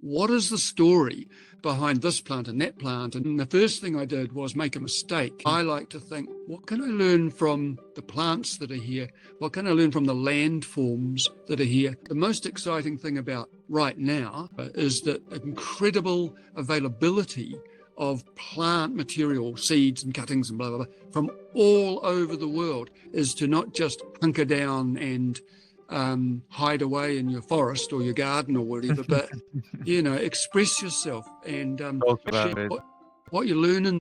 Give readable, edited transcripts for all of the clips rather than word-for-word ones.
what is the story behind this plant and that plant? And the first thing I did was make a mistake. I like to think, what can I learn from the plants that are here? What can I learn from the landforms that are here? The most exciting thing about right now is the incredible availability of plant material, seeds and cuttings and blah, blah, blah, from all over the world, is to not just hunker down and hide away in your forest or your garden or whatever, but, express yourself and Talk about share it. what you learn in.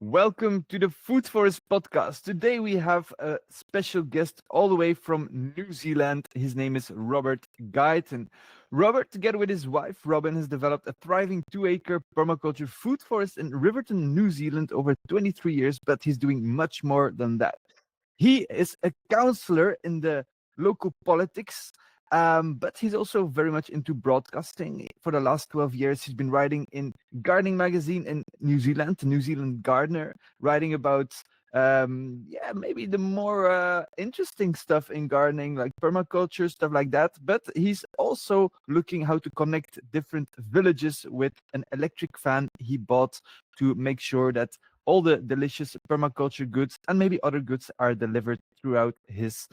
Welcome to the Food Forest podcast. Today we have a special guest all the way from New Zealand. His name is Robert Guyton. Robert, together with his wife, Robin, has developed a thriving 2-acre permaculture food forest in Riverton, New Zealand over 23 years, but he's doing much more than that. He is a counselor in the local politics, but he's also very much into broadcasting. For the last 12 years, he's been writing in gardening magazine in New Zealand, the New Zealand Gardener, writing about maybe the more interesting stuff in gardening, like permaculture, stuff like that. But he's also looking how to connect different villages with an electric fan he bought to make sure that all the delicious permaculture goods and maybe other goods are delivered throughout his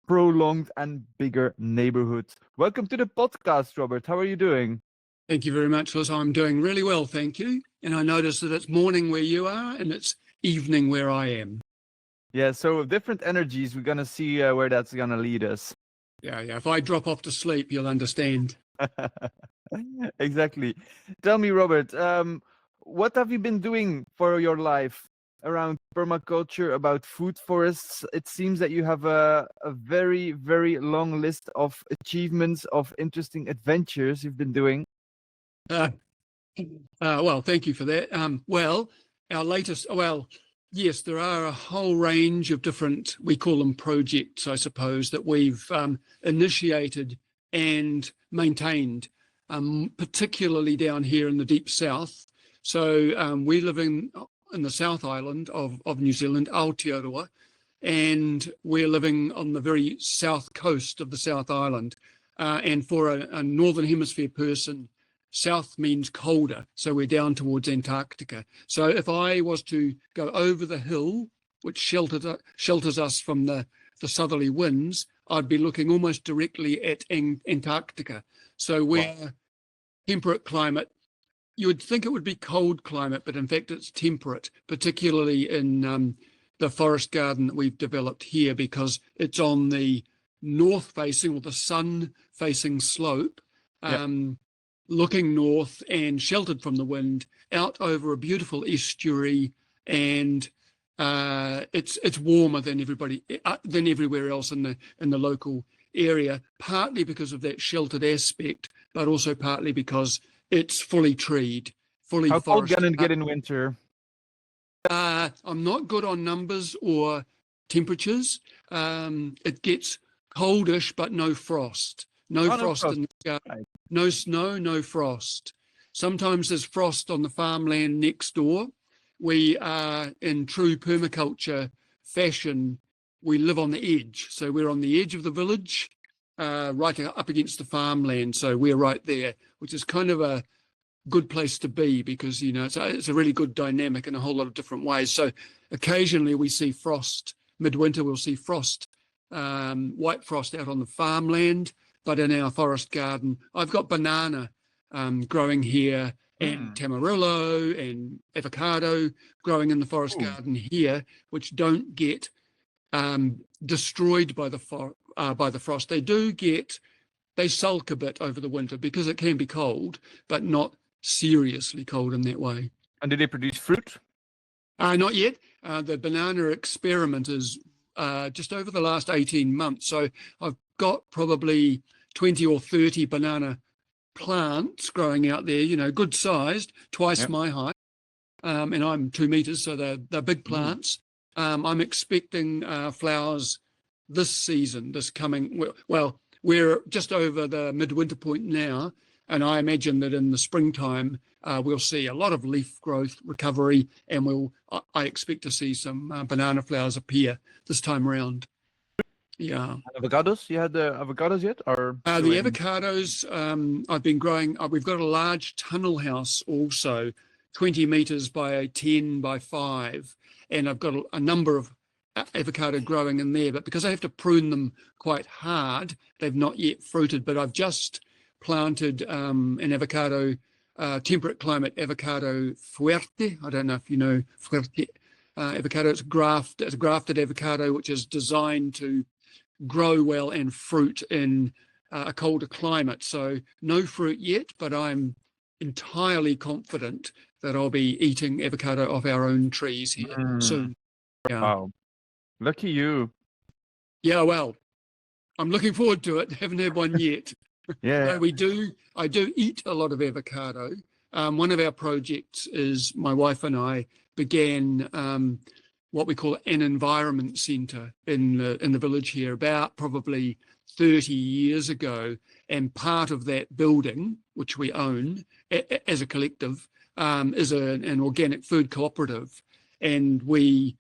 prolonged and bigger neighborhood. Welcome to the podcast, Robert. How are you doing? Thank you very much, Liz. I'm doing really well, thank you. And I notice that it's morning where you are and it's evening where I am. Yeah, so different energies. We're going to see where that's going to lead us. Yeah. If I drop off to sleep, you'll understand. Exactly. Tell me, Robert, what have you been doing for your life around permaculture, about food forests? It seems that you have a very, very long list of achievements, of interesting adventures you've been doing. Well, thank you for that. Our latest, yes, there are a whole range of different, we call them projects, I suppose, that we've initiated and maintained, particularly down here in the deep south. So we live in the South Island of New Zealand, Aotearoa, and we're living on the very south coast of the South Island. And for a Northern Hemisphere person, south means colder, so we're down towards Antarctica. So if I was to go over the hill, which shelters us from the southerly winds, I'd be looking almost directly at Antarctica. So we're temperate climate. You would think it would be cold climate, but in fact it's temperate, particularly in the forest garden that we've developed here, because it's on the north-facing or the sun-facing slope, looking north and sheltered from the wind, out over a beautiful estuary, and it's warmer than everywhere else in the local area, partly because of that sheltered aspect, but also partly because it's fully treed, fully forested. How cold can it get in winter? I'm not good on numbers or temperatures. It gets coldish, but no frost. No frost in the sky. Right. No snow, no frost. Sometimes there's frost on the farmland next door. We are, in true permaculture fashion, we live on the edge. So we're on the edge of the village, right up against the farmland. So we're right there, which is kind of a good place to be, because it's a really good dynamic in a whole lot of different ways. So occasionally we see frost. Midwinter we'll see frost, white frost out on the farmland, but in our forest garden I've got banana growing here, and tamarillo and avocado growing in the forest garden here, which don't get destroyed by the frost. They sulk a bit over the winter because it can be cold, but not seriously cold in that way. And do they produce fruit? Not yet. The banana experiment is just over the last 18 months. So I've got probably 20 or 30 banana plants growing out there, good sized, twice my height. And I'm 2 meters, so they're big plants. I'm expecting flowers this season, this coming, we're just over the midwinter point now. And I imagine that in the springtime, we'll see a lot of leaf growth recovery, and I expect to see some banana flowers appear this time around. Yeah. Avocados? You had the avocados yet, or The still waiting? avocados, I've been growing. We've got a large tunnel house also, 20 meters by 10 by 5, and I've got a number of avocado growing in there. But because I have to prune them quite hard, they've not yet fruited. But I've just planted an avocado, temperate climate avocado fuerte. I don't know if you know fuerte avocado. It's a grafted avocado which is designed to grow well and fruit in a colder climate. So no fruit yet, but I'm entirely confident that I'll be eating avocado off our own trees here soon. Yeah. Wow, lucky you. Yeah, well, I'm looking forward to it. Haven't had one yet. Yeah. I do eat a lot of avocado. One of our projects is my wife and I began what we call an environment centre in the village here about probably 30 years ago. And part of that building, which we own as a collective, is an organic food cooperative. And we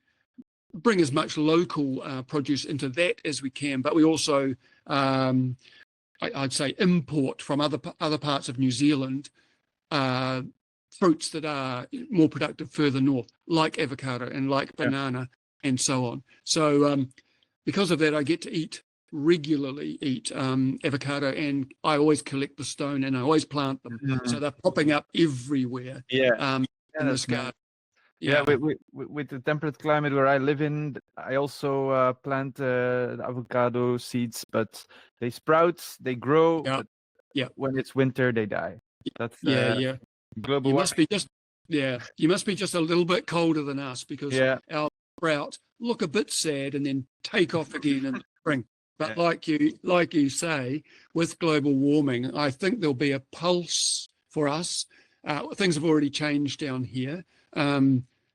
bring as much local produce into that as we can, but we also, I'd say, import from other parts of New Zealand fruits that are more productive further north, like avocado and like banana and so on. So because of that, I get to regularly eat avocado, and I always collect the stone and I always plant them. So they're popping up everywhere in this garden. Yeah, with the temperate climate where I live in, I also plant the avocado seeds, but they sprout, they grow. Yeah. But when it's winter, they die. That's global You warming. must be just a little bit colder than us, because our sprouts look a bit sad and then take off again in the spring. But like you say, with global warming, I think there'll be a pulse for us. Things have already changed down here.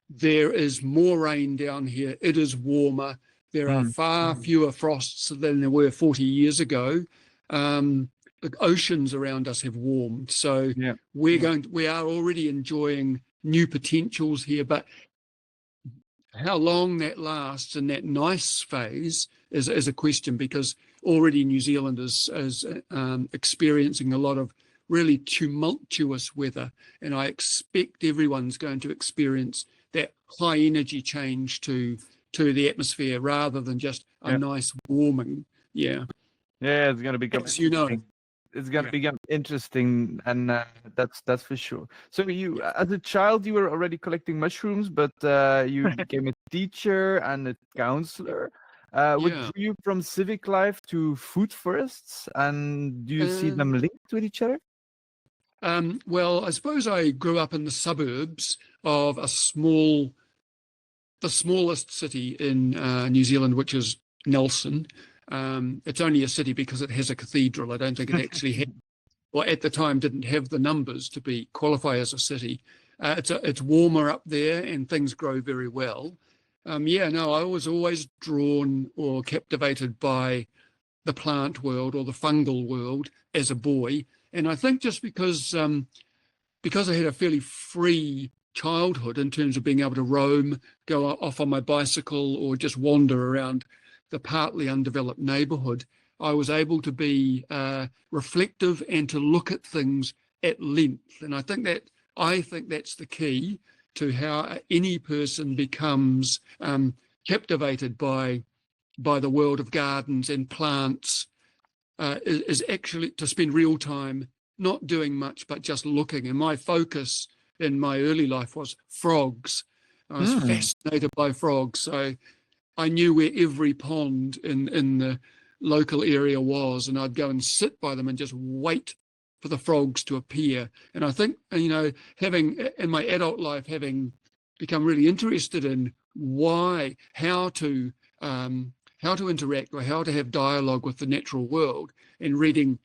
There is more rain down here. It is warmer. There are far fewer frosts than there were 40 years ago. The oceans around us have warmed. So we are already enjoying new potentials here. But how long that lasts in that nice phase is a question, because already New Zealand is experiencing a lot of really tumultuous weather, and I expect everyone's going to experience that high energy change to the atmosphere rather than just a nice warming. Yeah, it's going to become it's going to become interesting, and that's for sure. So you, as a child, you were already collecting mushrooms, but you became a teacher and a counselor. What drew you from civic life to food forests, and do you see them linked with each other? Well, I suppose I grew up in the suburbs of the smallest city in New Zealand, which is Nelson. It's only a city because it has a cathedral. I don't think it actually had, or at the time didn't have the numbers to qualify as a city. It's warmer up there and things grow very well. I was always drawn or captivated by the plant world or the fungal world as a boy. And I think just because I had a fairly free childhood in terms of being able to roam, go off on my bicycle, or just wander around the partly undeveloped neighbourhood, I was able to be reflective and to look at things at length. And I think that's the key to how any person becomes captivated by the world of gardens and plants, is actually to spend real time not doing much but just looking. And my focus in my early life was frogs. I was fascinated by frogs, so I knew where every pond in the local area was, and I'd go and sit by them and just wait for the frogs to appear. And I think, having in my adult life, having become really interested in how to interact or how to have dialogue with the natural world, and reading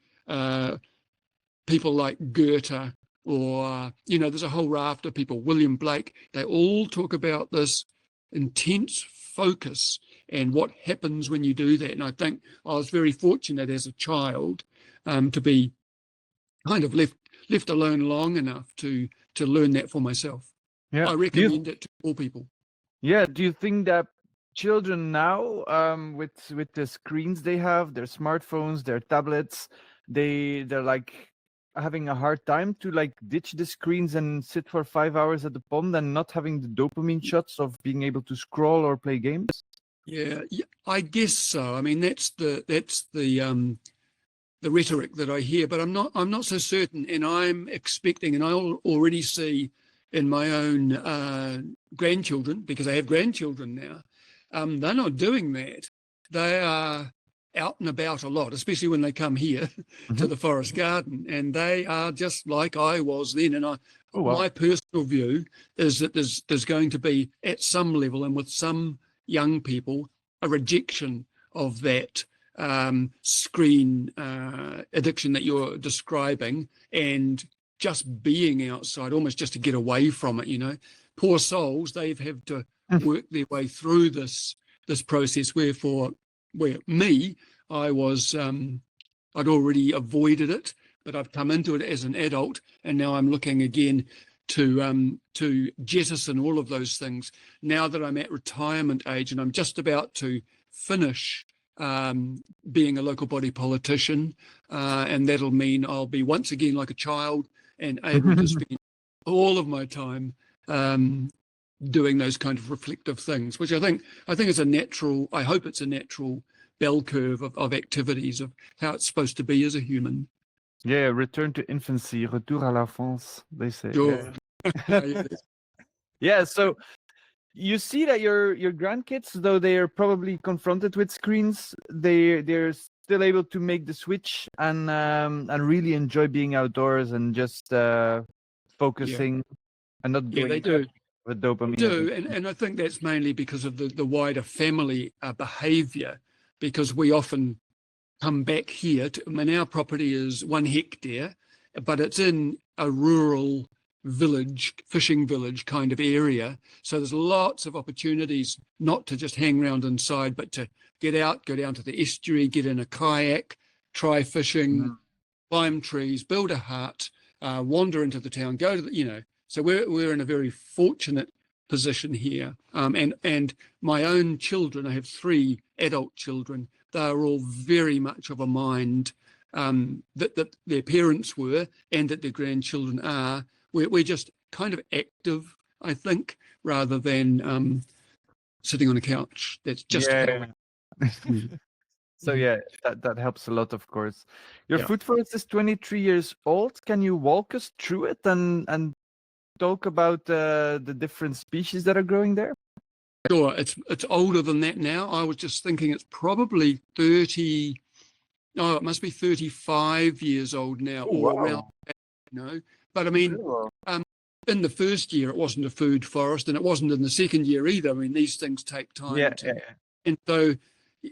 people like Goethe, or there's a whole raft of people, William Blake, they all talk about this intense focus and what happens when you do that. And I think I was very fortunate as a child to be kind of left alone long enough to learn that for myself. Yeah. I recommend it to all people. Yeah. Do you think that children now, with the screens they have, their smartphones, their tablets, they're like having a hard time to like ditch the screens and sit for 5 hours at the pond and not having the dopamine shots of being able to scroll or play games? Yeah, I guess so. I mean, that's the rhetoric that I hear, but I'm not so certain. And I'm expecting, and I already see in my own grandchildren, because I have grandchildren now, they're not doing that. They are out and about a lot, especially when they come here to the forest garden, and they are just like I was then. And Oh, wow. my personal view is that there's going to be, at some level, and with some young people, a rejection of that screen addiction that you're describing, and just being outside, almost just to get away from it. Poor souls, they've had to work their way through this process, where me, I was I'd already avoided it, but I've come into it as an adult, and now I'm looking again to jettison all of those things now that I'm at retirement age, and I'm just about to finish being a local body politician, and that'll mean I'll be once again like a child and able to spend all of my time doing those kind of reflective things, which I think is a natural, I hope it's a natural bell curve of activities of how it's supposed to be as a human. Yeah, return to infancy, retour à l'enfance, they say. Sure. Yeah. Yeah, so you see that your grandkids, though they are probably confronted with screens, they're still able to make the switch and really enjoy being outdoors and just focusing and not doing they do. with dopamine. They do, and I think that's mainly because of the wider family behaviour, because we often come back here. Our property is 1 hectare, but it's in a rural village, fishing village kind of area. So there's lots of opportunities not to just hang around inside, but to get out, go down to the estuary, get in a kayak, try fishing, climb trees, build a hut, wander into the town, go to the, so we're in a very fortunate position here. And my own children, I have 3 adult children, they are all very much of a mind that their parents were, and that their grandchildren are. We're just kind of active, I think, rather than sitting on a couch. That's just So yeah, that helps a lot, of course. Your Yeah. food forest is 23 years old. Can you walk us through it and talk about the different species that are growing there? Sure, it's older than that now. I was just thinking it's probably 30. Oh, it must be 35 years old now, or around that, But I mean, in the first year, it wasn't a food forest, and it wasn't in the second year either. I mean, these things take time. And so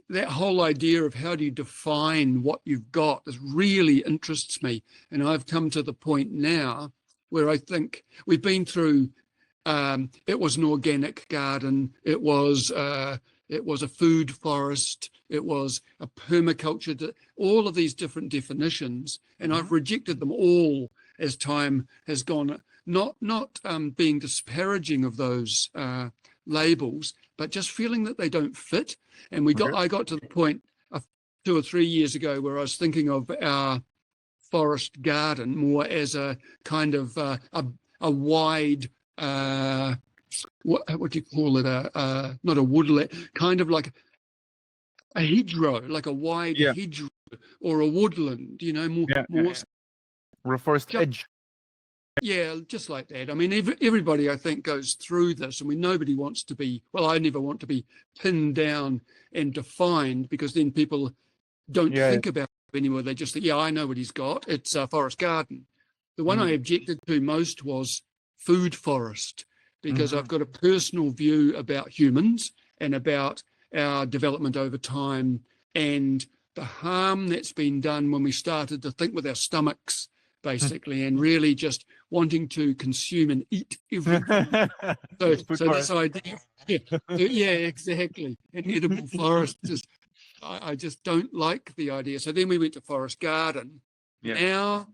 that whole idea of how do you define what you've got, this really interests me. And I've come to the point now where I think we've been through, it was an organic garden, it was a food forest, it was a permaculture, all of these different definitions, and I've rejected them all as time has gone. Not being disparaging of those labels, but just feeling that they don't fit. And I got to the point 2 or 3 years ago where I was thinking of our forest garden more as a kind of a wide, what do you call it? Not a woodland, kind of like a hedgerow, like a wide hedgerow or a woodland, more or a forest edge. Yeah, just like that. I mean, everybody, I think, goes through this. I mean, nobody wants to be, well, I never want to be pinned down and defined, because then people don't think about it anymore. They just think, yeah, I know what he's got. It's a forest garden. The one I objected to most was food forest, because I've got a personal view about humans and about our development over time, and the harm that's been done when we started to think with our stomachs, basically, and really just wanting to consume and eat everything. So this idea, exactly. An edible forest, I just don't like the idea. So then we went to forest garden. Now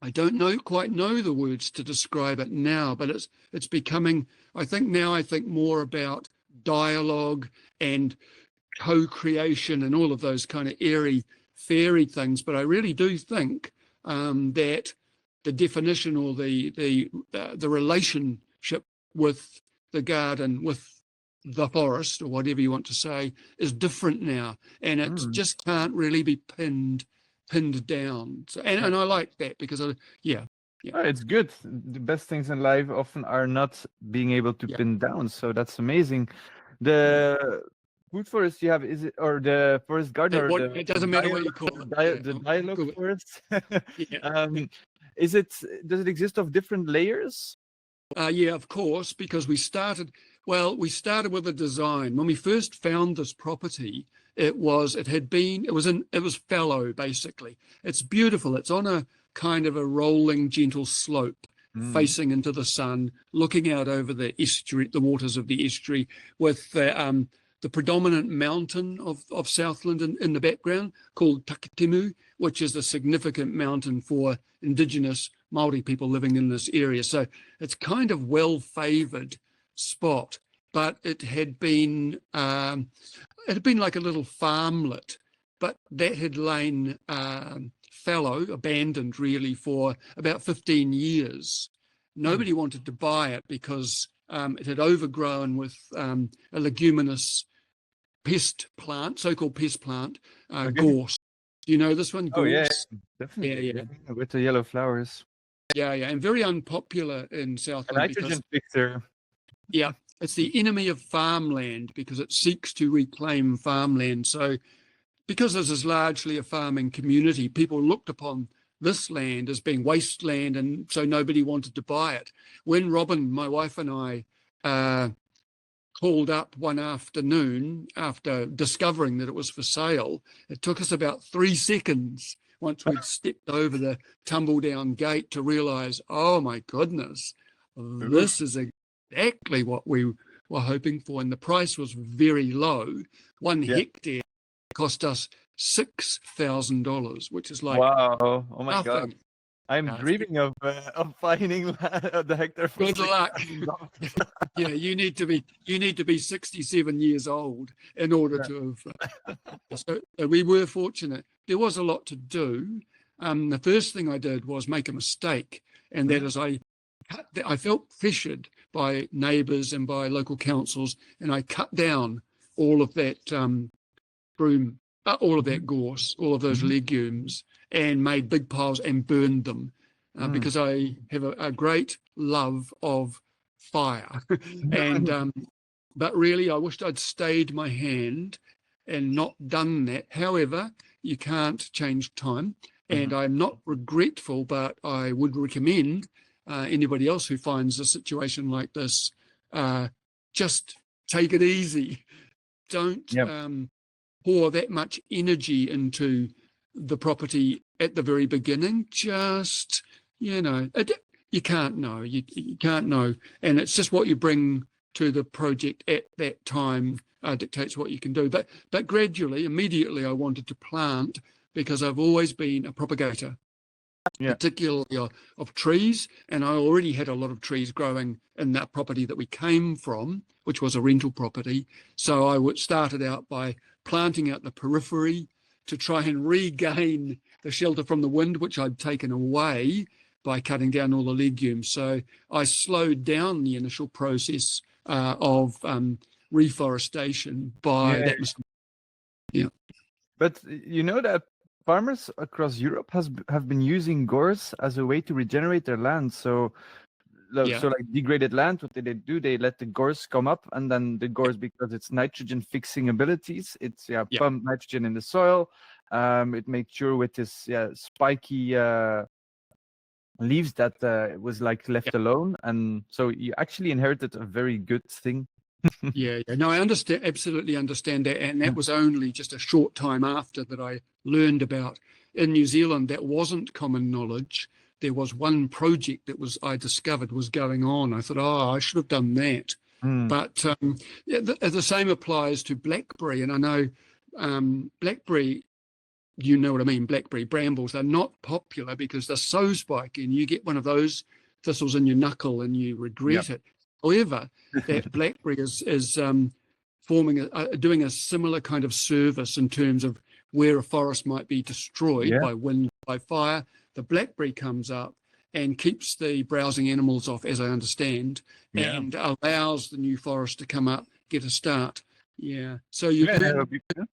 I don't quite know the words to describe it now, but it's becoming, I think more about dialogue and co-creation and all of those kind of airy fairy things. But I really do think that the definition or the relationship with the garden, with the forest, or whatever you want to say, is different now, and it just can't really be pinned down. So, and I like that because It's good. The best things in life often are not being able to pin down. So that's amazing. The food forest you have, is it, or the forest garden, or it doesn't matter what you call it. the dialogue forest? Yeah. Does it exist of different layers? Yeah, of course, because we started with a design. When we first found this property, it was fallow, basically. It's beautiful. It's on a kind of a rolling, gentle slope, facing into the sun, looking out over the estuary, the waters of the estuary, with the predominant mountain of Southland in the background, called Takitimu, which is a significant mountain for Indigenous Māori people living in this area. So it's kind of well-favoured spot, but it had been like a little farmlet, but that had lain fallow, abandoned really, for about 15 years. Nobody wanted to buy it because it had overgrown with a leguminous pest plant, so-called pest plant, gorse. Do you know this one? Gorse? Oh yeah, definitely. Yeah. With the yellow flowers. Yeah, and very unpopular in Southland. Nitrogen fixer. Yeah, it's the enemy of farmland because it seeks to reclaim farmland. So because this is largely a farming community, people looked upon this land as being wasteland, and so nobody wanted to buy it. When Robin, my wife, and I called up one afternoon after discovering that it was for sale, it took us about 3 seconds once we'd stepped over the tumble down gate to realize, oh my goodness, this is exactly what we were hoping for. And the price was very low. 1 hectare cost us $6,000, which is like, wow, oh my nothing. God. I'm dreaming of finding the hectare. Good luck. Yeah, you need to be 67 years old in order to have. So we were fortunate. There was a lot to do. The first thing I did was make a mistake, and that is I felt pressured by neighbours and by local councils, and I cut down all of that broom, all of that gorse, all of those legumes, and made big piles and burned them because I have a great love of fire. And but really, I wished I'd stayed my hand and not done that. However, you can't change time, and I'm not regretful, but I would recommend anybody else who finds a situation like this, just take it easy. Don't pour that much energy into the property at the very beginning. Just, you can't know. You can't know. And it's just what you bring to the project at that time dictates what you can do. But gradually, immediately, I wanted to plant because I've always been a propagator, particularly of trees. And I already had a lot of trees growing in that property that we came from, which was a rental property. So I started out by planting out the periphery to try and regain the shelter from the wind, which I'd taken away by cutting down all the legumes. So I slowed down the initial process of reforestation by that. But you know that farmers across Europe have been using gorse as a way to regenerate their land. So like degraded land, what they do, they let the gorse come up, and then the gorse, because it's nitrogen fixing abilities, it's pump nitrogen in the soil. It makes sure with this spiky leaves that was like left alone, and so you actually inherited a very good thing. No, I absolutely understand that, and that was only just a short time after that I learned about. In New Zealand, that wasn't common knowledge. There was one project that I discovered was going on. I thought, I should have done that. But the same applies to blackberry, and I know blackberry you know what I mean, blackberry brambles, they're not popular because they're so spiky, and you get one of those thistles in your knuckle and you regret it. However, that blackberry is doing a similar kind of service in terms of where a forest might be destroyed by wind, by fire. The blackberry comes up and keeps the browsing animals off, as I understand, and allows the new forest to come up, get a start. Yeah, so you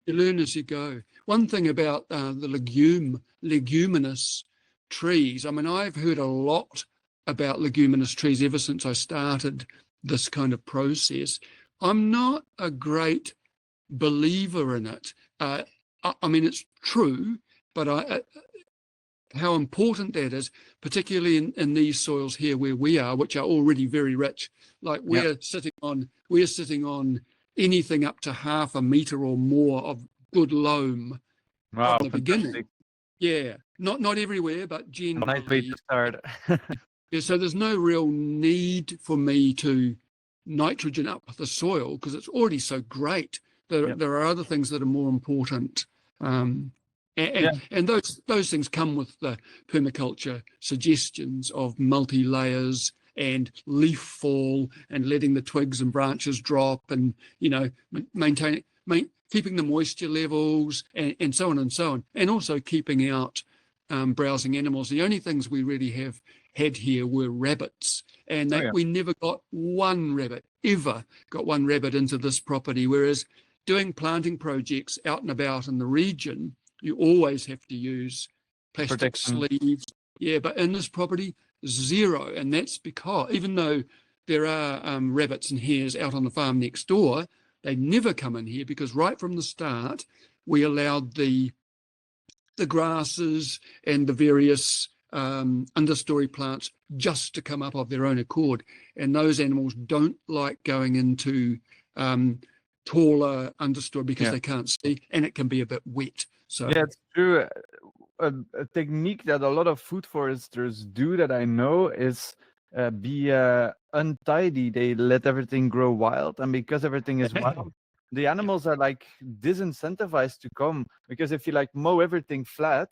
learn as you go. One thing about the leguminous trees, I mean, I've heard a lot about leguminous trees ever since I started this kind of process. I'm not a great believer in it. I mean, it's true, but how important that is, particularly in these soils here where we are, which are already very rich. Like we're sitting on anything up to 0.5 meter or more of good loam Wow, from the beginning. fantastic. Yeah, not everywhere, but generally. Nice way to start. Yeah, so there's no real need for me to nitrogen up the soil because it's already so great. There are other things that are more important. And those things come with the permaculture suggestions of multi-layers and leaf fall and letting the twigs and branches drop and, you know, keeping the moisture levels and so on and so on. And also keeping out browsing animals. The only things we really have had here were rabbits. And we never got one rabbit, ever got one rabbit into this property. Whereas doing planting projects out and about in the region, you always have to use plastic sleeves. Yeah, but in this property, zero. And that's because even though there are rabbits and hares out on the farm next door, they never come in here because right from the start, we allowed the grasses and the various understory plants just to come up of their own accord. And those animals don't like going into taller understory because they can't see, and it can be a bit wet. So yeah, it's true. A technique that a lot of food foresters do that I know is be untidy. They let everything grow wild, and because everything is wild, the animals are like disincentivized to come, because if you like mow everything flat,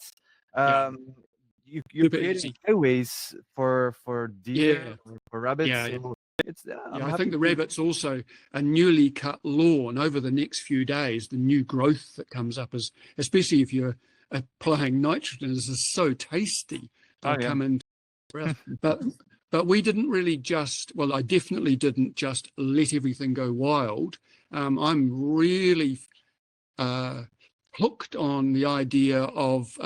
you're creating highways for deer, for rabbits. So it's, I think the rabbits also a newly cut lawn over the next few days. The new growth that comes up is, especially if you're applying nitrogen, is so tasty. They'll come in. But we didn't really I definitely didn't just let everything go wild. I'm really hooked on the idea of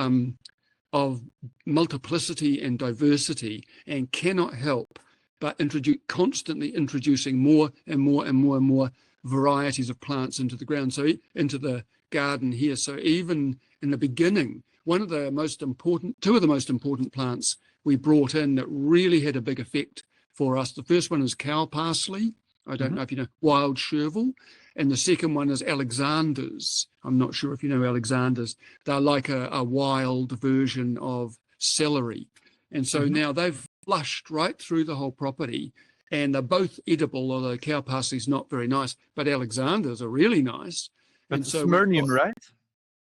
multiplicity and diversity, and cannot help but constantly introducing more and more and more and more varieties of plants into the ground, so into the garden here. So even in the beginning, two of the most important plants we brought in that really had a big effect for us. The first one is cow parsley. I don't know if you know wild chervil. And the second one is Alexander's. I'm not sure if you know Alexander's. They're like a wild version of celery. And so now they've flushed right through the whole property, and they're both edible, although cow parsley's not very nice, but Alexander's are really nice. But and so Smyrnium, right?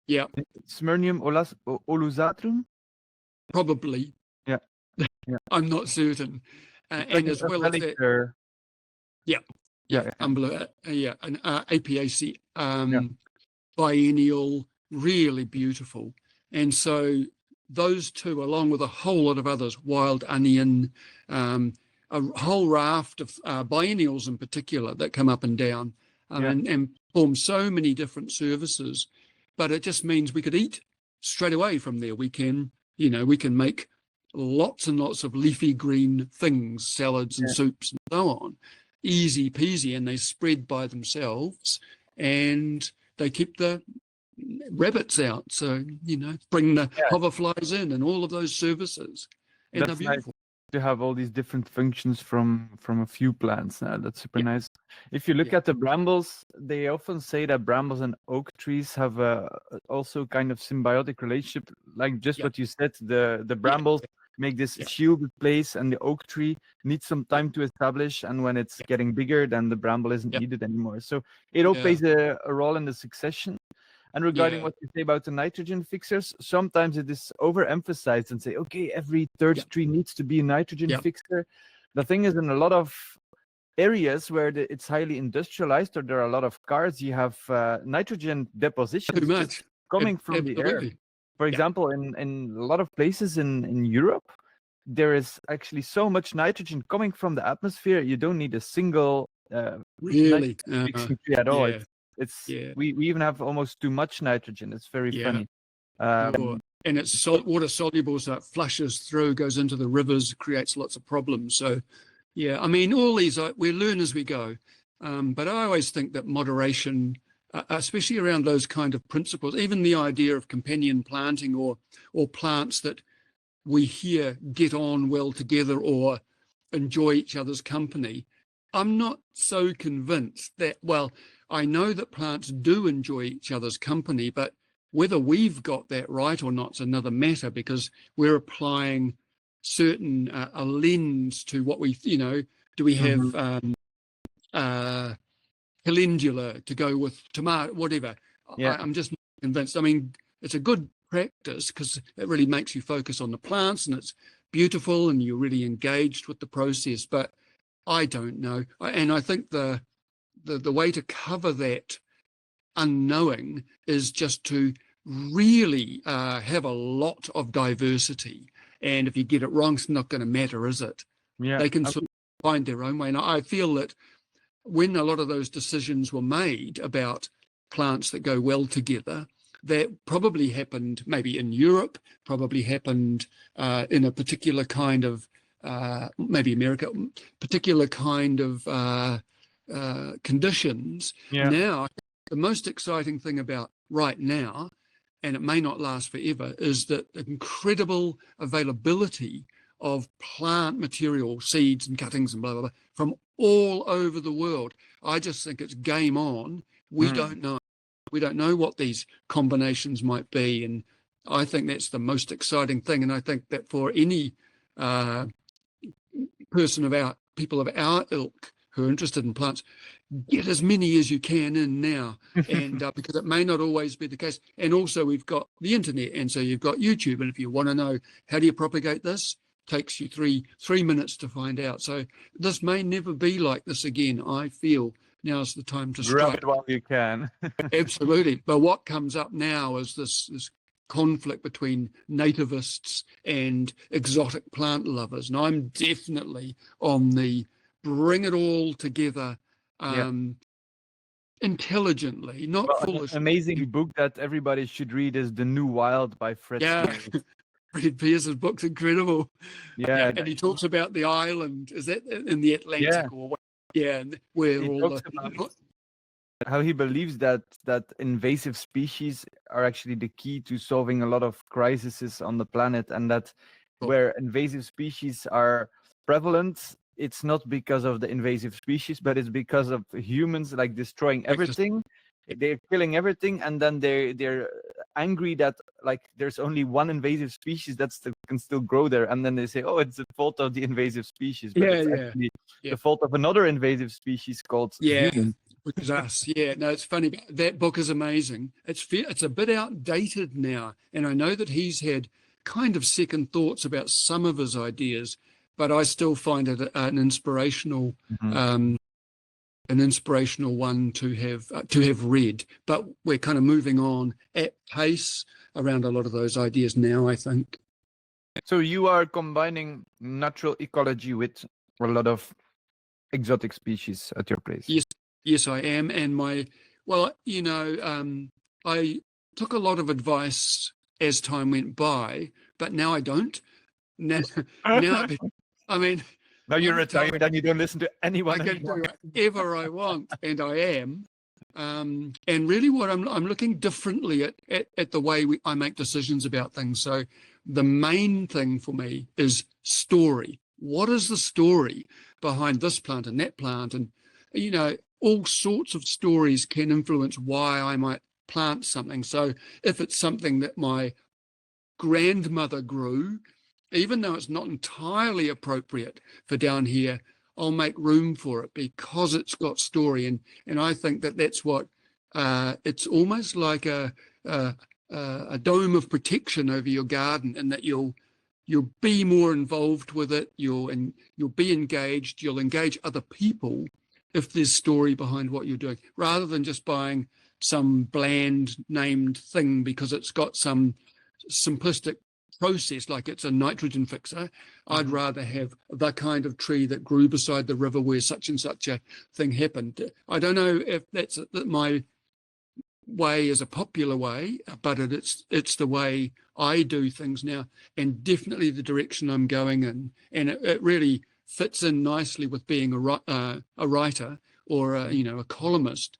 Yeah. Smyrnium olusatrum? Probably. Yeah. I'm not certain. And as well as that, an APAC biennial, really beautiful. And so those two, along with a whole lot of others, wild onion, a whole raft of biennials in particular that come up and down and form so many different services. But it just means we could eat straight away from there. We can make lots and lots of leafy green things, salads and soups and so on. Easy peasy, and they spread by themselves, and they keep the rabbits out. So, bring the hoverflies in and all of those services. And that's nice to have all these different functions from a few plants. That's super nice. If you look at the brambles, they often say that brambles and oak trees have also kind of symbiotic relationship, like just what you said. The brambles make this shielded place, and the oak tree needs some time to establish, and when it's getting bigger, then the bramble isn't needed anymore. So it all plays a role in the succession. And regarding Yeah. what you say about the nitrogen fixers, sometimes it is overemphasized and say, okay, every third Yeah. tree needs to be a nitrogen Yeah. fixer. The thing is, in a lot of areas where it's highly industrialized or there are a lot of cars, you have nitrogen Too depositions just much. coming from the air. Absolutely. For Yeah. example, in a lot of places in Europe, there is actually so much nitrogen coming from the atmosphere, you don't need a single Really. nitrogen fixing tree at all. Yeah. It's Yeah. we even have almost too much nitrogen. It's very Yeah. funny. Sure. And it's water soluble, so it flushes through, goes into the rivers, creates lots of problems. So, yeah, I mean, all these we learn as we go. But I always think that moderation, especially around those kind of principles, even the idea of companion planting or plants that we hear get on well together or enjoy each other's company, I'm not so convinced that, well, I know that plants do enjoy each other's company, but whether we've got that right or not is another matter, because we're applying certain a lens to what we, do we have calendula to go with tomato, whatever. Yeah. I'm just not convinced. I mean, it's a good practice because it really makes you focus on the plants and it's beautiful and you're really engaged with the process. But I don't know. And I think the way to cover that unknowing is just to really have a lot of diversity. And if you get it wrong, it's not going to matter, is it? Yeah. They can sort of find their own way. And I feel that when a lot of those decisions were made about plants that go well together, that probably happened maybe in Europe, probably happened in a particular kind of, maybe America, particular kind of conditions. Yeah. Now, the most exciting thing about right now, and it may not last forever, is that incredible availability of plant material, seeds and cuttings and blah, blah, blah, from all over the world. I just think it's game on. We don't know. We don't know what these combinations might be. And I think that's the most exciting thing. And I think that for any people of our ilk who are interested in plants, get as many as you can in now, and because it may not always be the case. And also we've got the internet, and so you've got YouTube, and if you want to know how do you propagate this, takes you three minutes to find out. So this may never be like this again. I feel now's the time to strike. Grab it while you can. Absolutely. But what comes up now is this conflict between nativists and exotic plant lovers. And I'm definitely on the bring it all together intelligently, not foolishly. An amazing book that everybody should read is The New Wild by Fred Stone. Fred Pierce's book's incredible. Yeah. And he talks about the island, is that in the Atlantic or what? Yeah, and where He all talks about how he believes that invasive species are actually the key to solving a lot of crises on the planet, and that where invasive species are prevalent, it's not because of the invasive species, but it's because of humans like destroying everything. They're killing everything, and then they're angry that like there's only one invasive species that can still grow there, and then they say, oh, it's the fault of the invasive species, but it's actually the fault of another invasive species called humans. Which is us. Yeah, no, it's funny. That book is amazing. It's a bit outdated now, and I know that he's had kind of second thoughts about some of his ideas, but I still find it an inspirational one to have read. But we're kind of moving on at pace around a lot of those ideas now, I think. So you are combining natural ecology with a lot of exotic species at your place. Yes, I am. And I took a lot of advice as time went by, but now I don't. Now, I mean, now you're retired and you don't listen to anyone. I can do whatever I want, and I am. And really, what I'm looking differently at the way I make decisions about things. So the main thing for me is story. What is the story behind this plant and that plant? And all sorts of stories can influence why I might plant something. So if it's something that my grandmother grew, even though it's not entirely appropriate for down here, I'll make room for it because it's got story. And I think that that's what it's almost like a dome of protection over your garden, in that you'll be more involved with it. You'll be engaged. You'll engage other people if there's story behind what you're doing, rather than just buying some bland named thing because it's got some simplistic process, like it's a nitrogen fixer. I'd rather have the kind of tree that grew beside the river where such and such a thing happened. I don't know if that's my way is a popular way, but it's the way I do things now, and definitely the direction I'm going in. And it really fits in nicely with being a writer or a columnist,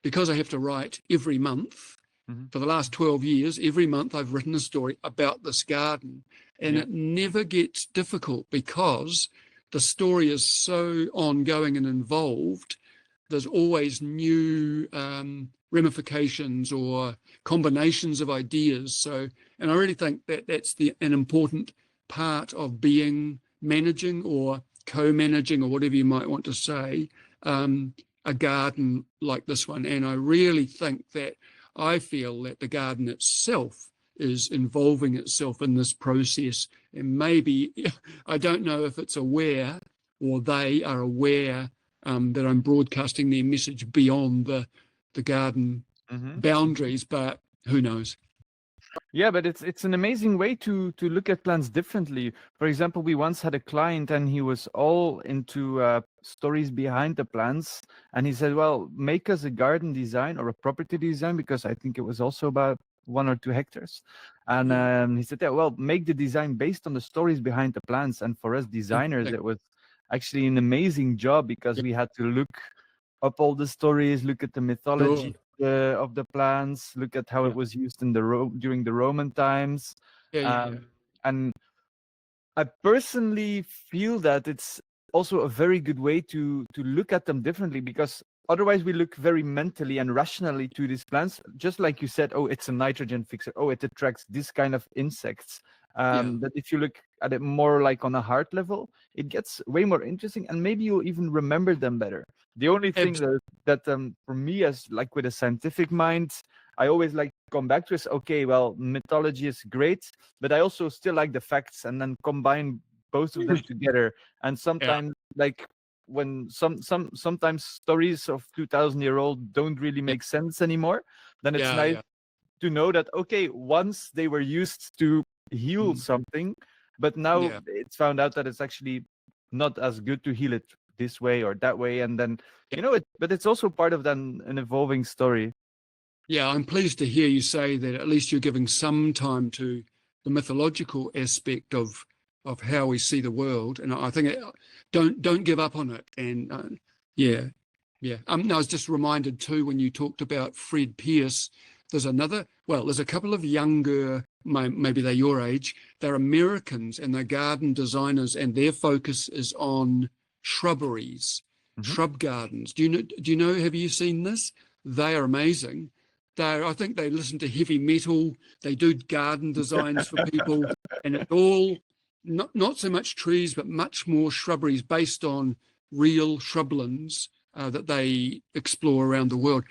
because I have to write every month. For the last 12 years, every month I've written a story about this garden, and it never gets difficult because the story is so ongoing and involved. There's always new ramifications or combinations of ideas. So, and I really think that that's an important part of managing or co-managing, or whatever you might want to say, a garden like this one. And I really think that I feel that the garden itself is involving itself in this process. And maybe, I don't know if it's aware or they are aware that I'm broadcasting their message beyond the garden boundaries, but who knows? Yeah, but it's an amazing way to look at plants differently. For example, we once had a client and he was all into stories behind the plants, and he said, well, make us a garden design or a property design, because I think it was also about 1 or 2 hectares. And he said, yeah, well, make the design based on the stories behind the plants. And for us designers, it was actually an amazing job, because we had to look up all the stories, look at the mythology of the plants, look at how it was used in during the Roman times. And I personally feel that it's also a very good way to look at them differently, because otherwise we look very mentally and rationally to these plants, just like you said, oh, it's a nitrogen fixer, oh, it attracts this kind of insects. But if you look at it more like on a heart level, it gets way more interesting, and maybe you'll even remember them better. The only thing that for me, as like with a scientific mind, I always like to come back to is, okay, well, mythology is great, but I also still like the facts, and then combine both of them together. And sometimes, like when sometimes stories of 2,000-year-old don't really make sense anymore, then it's nice to know that, okay, once they were used to heal something, but now it's found out that it's actually not as good to heal it this way or that way, and then but it's also part of then an evolving story. I'm pleased to hear you say that at least you're giving some time to the mythological aspect of how we see the world, and I think don't give up on it. And I was just reminded too, when you talked about Fred Pierce, there's a couple of younger, maybe they're your age, they're Americans, and they're garden designers, and their focus is on shrubberies, shrub gardens. Do you know, have you seen this? They are amazing. I think they listen to heavy metal, they do garden designs for people, and it's all not so much trees, but much more shrubberies based on real shrublands that they explore around the world.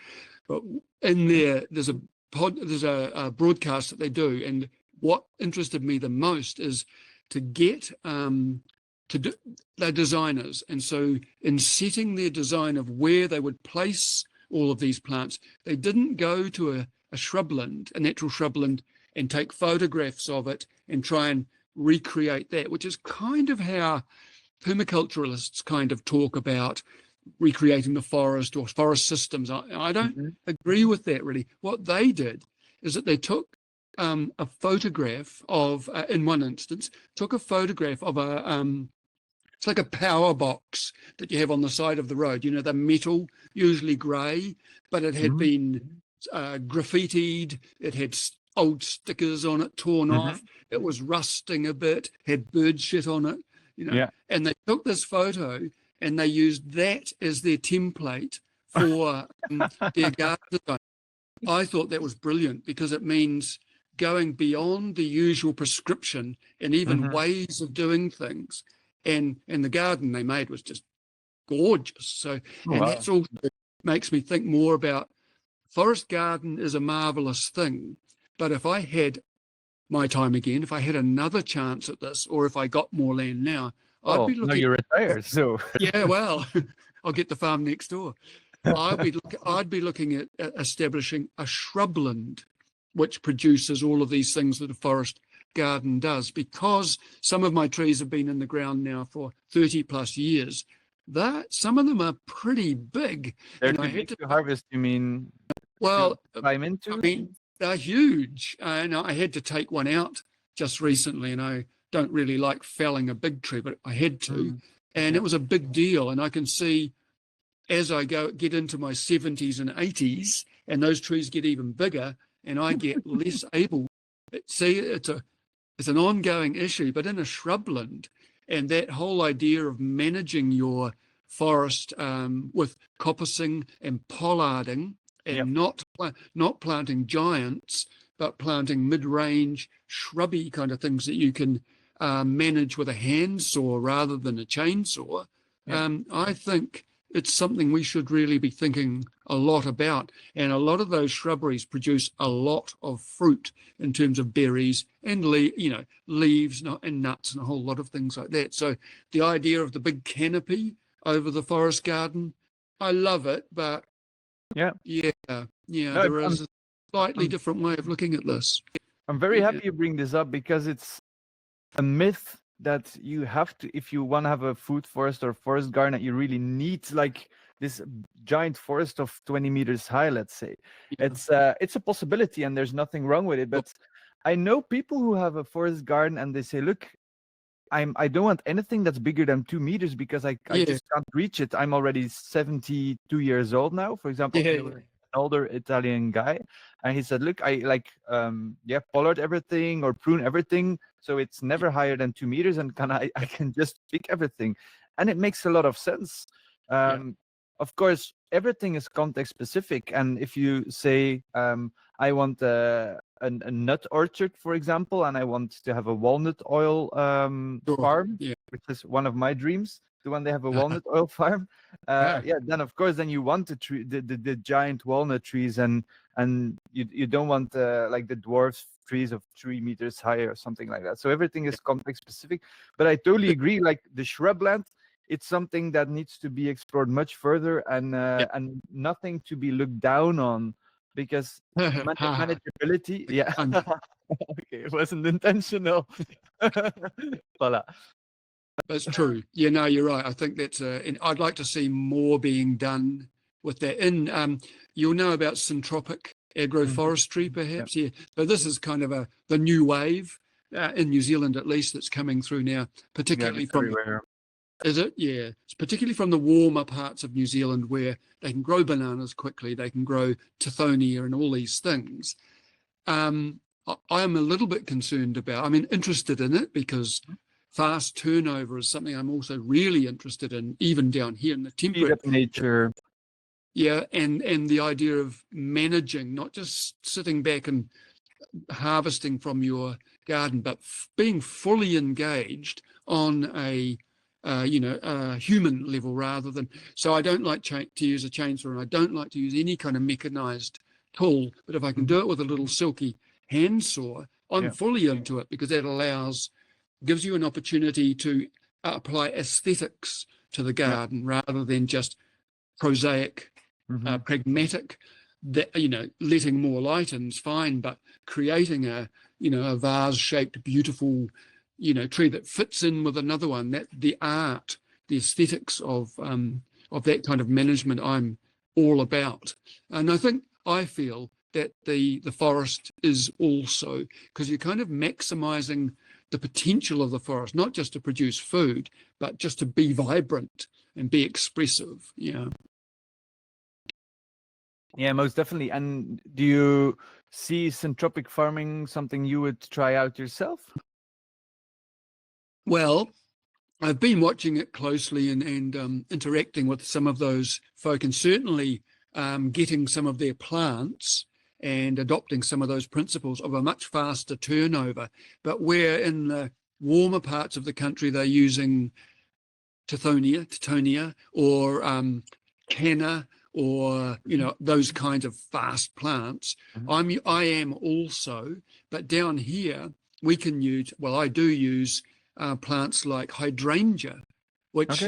But in there's a broadcast that they do, and what interested me the most is to get they're designers, and so in setting their design of where they would place all of these plants, they didn't go to a shrubland, a natural shrubland, and take photographs of it and try and recreate that, which is kind of how permaculturalists kind of talk about recreating the forest or forest systems. I don't agree with that, really. What they did is that they took a photograph of, in one instance, took a photograph of it's like a power box that you have on the side of the road. You know, the metal, usually grey, but it had been graffitied. It had old stickers on it, torn off. It was rusting a bit, had bird shit on it, And they took this photo and they used that as their template for their garden design. I thought that was brilliant, because it means going beyond the usual prescription and even ways of doing things. And the garden they made was just gorgeous. So, that's also makes me think more about forest garden is a marvelous thing, but if I had my time again, if I had another chance at this, or if I got more land now, I'd be No, looking. you're retired, so Yeah, well, I'll get the farm next door. I'd be looking at establishing a shrubland, which produces all of these things that a forest garden does. Because some of my trees have been in the ground now for 30 plus years, that some of them are pretty big. they're And I too had big to harvest. You mean well, to climb I into? mean, they're huge. And I had to take one out just recently, and I don't really like felling a big tree, but I had to. And Yeah. it was a big deal. And I can see as I get into my 70s and 80s, and those trees get even bigger, and I get less able. See, it's an ongoing issue, but in a shrubland, and that whole idea of managing your forest with coppicing and pollarding, and not planting giants, but planting mid-range shrubby kind of things that you can manage with a handsaw rather than a chainsaw. I think it's something we should really be thinking a lot about. And a lot of those shrubberies produce a lot of fruit in terms of berries and leaves and nuts and a whole lot of things like that. So the idea of the big canopy over the forest garden, I love it, but Yeah. No, No, there is a slightly I'm- different way of looking at this. I'm very Yeah. happy you bring this up because it's a myth that you have to, if you want to have a food forest or forest garden, that you really need like this giant forest of 20 meters high, let's say. Yeah. It's a possibility and there's nothing wrong with it. But I know people who have a forest garden and they say, look, I don't want anything that's bigger than 2 meters because I Yeah. just can't reach it. I'm already 72 years old now, for example. Yeah, There was an older Italian guy, and he said, "Look, I pollard everything or prune everything, so it's never higher than 2 meters, and I can just pick everything," and it makes a lot of sense. Of course, everything is context specific, and if you say, I want a nut orchard, for example, and I want to have a walnut oil farm, which is one of my dreams, to one day have a walnut oil farm. Then of course, then you want the giant walnut trees, and you don't want like the dwarf trees of 3 meters high or something like that. So everything is context specific. But I totally agree. Like the shrubland, it's something that needs to be explored much further, and nothing to be looked down on. Because manageability, okay, it wasn't intentional. Voila. That's true. Yeah, no, you're right. I think that's and I'd like to see more being done with that. In you'll know about syntropic agroforestry, perhaps. Yeah. So this is kind of the new wave in New Zealand, at least, that's coming through now, particularly from everywhere. Is it? Yeah. It's particularly from the warmer parts of New Zealand where they can grow bananas quickly, they can grow tithonia and all these things. I am a little bit concerned about, interested in it because fast turnover is something I'm also really interested in, even down here in the temperate nature. Yeah, and the idea of managing, not just sitting back and harvesting from your garden, but being fully engaged on a human level rather than. So I don't like to use a chainsaw, and I don't like to use any kind of mechanized tool. But if I can do it with a little silky handsaw, I'm fully into it, because that gives you an opportunity to apply aesthetics to the garden rather than just prosaic, pragmatic. That letting more light in is fine, but creating a vase-shaped, beautiful tree that fits in with another one, that the art, the aesthetics of that kind of management, I'm all about. And I feel that the forest is also, because you're kind of maximizing the potential of the forest, not just to produce food, but just to be vibrant and be expressive. Yeah, most definitely. And do you see syntropic farming something you would try out yourself? Well, I've been watching it closely and interacting with some of those folk, and certainly getting some of their plants and adopting some of those principles of a much faster turnover. But where in the warmer parts of the country they're using tithonia, or canna, or, you know, those kinds of fast plants. I am also, but down here we can use, well, I do use plants like hydrangea, which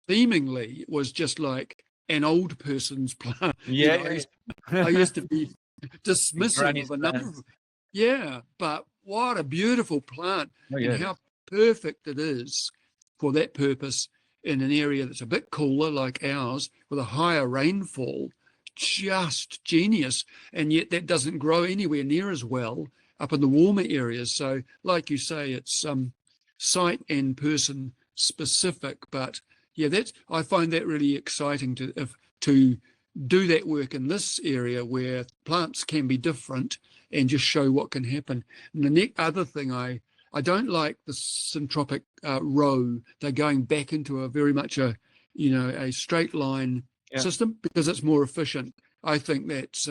seemingly was just like an old person's plant. You know, I used to be dismissive of a number of, but what a beautiful plant, and how perfect it is for that purpose in an area that's a bit cooler like ours with a higher rainfall. Just genius. And yet that doesn't grow anywhere near as well up in the warmer areas. So like you say, it's site and person specific, but I find that really exciting to do that work in this area where plants can be different and just show what can happen. And the other thing, I don't like the syntropic row. They're going back into a very much a straight line system because it's more efficient. I think that's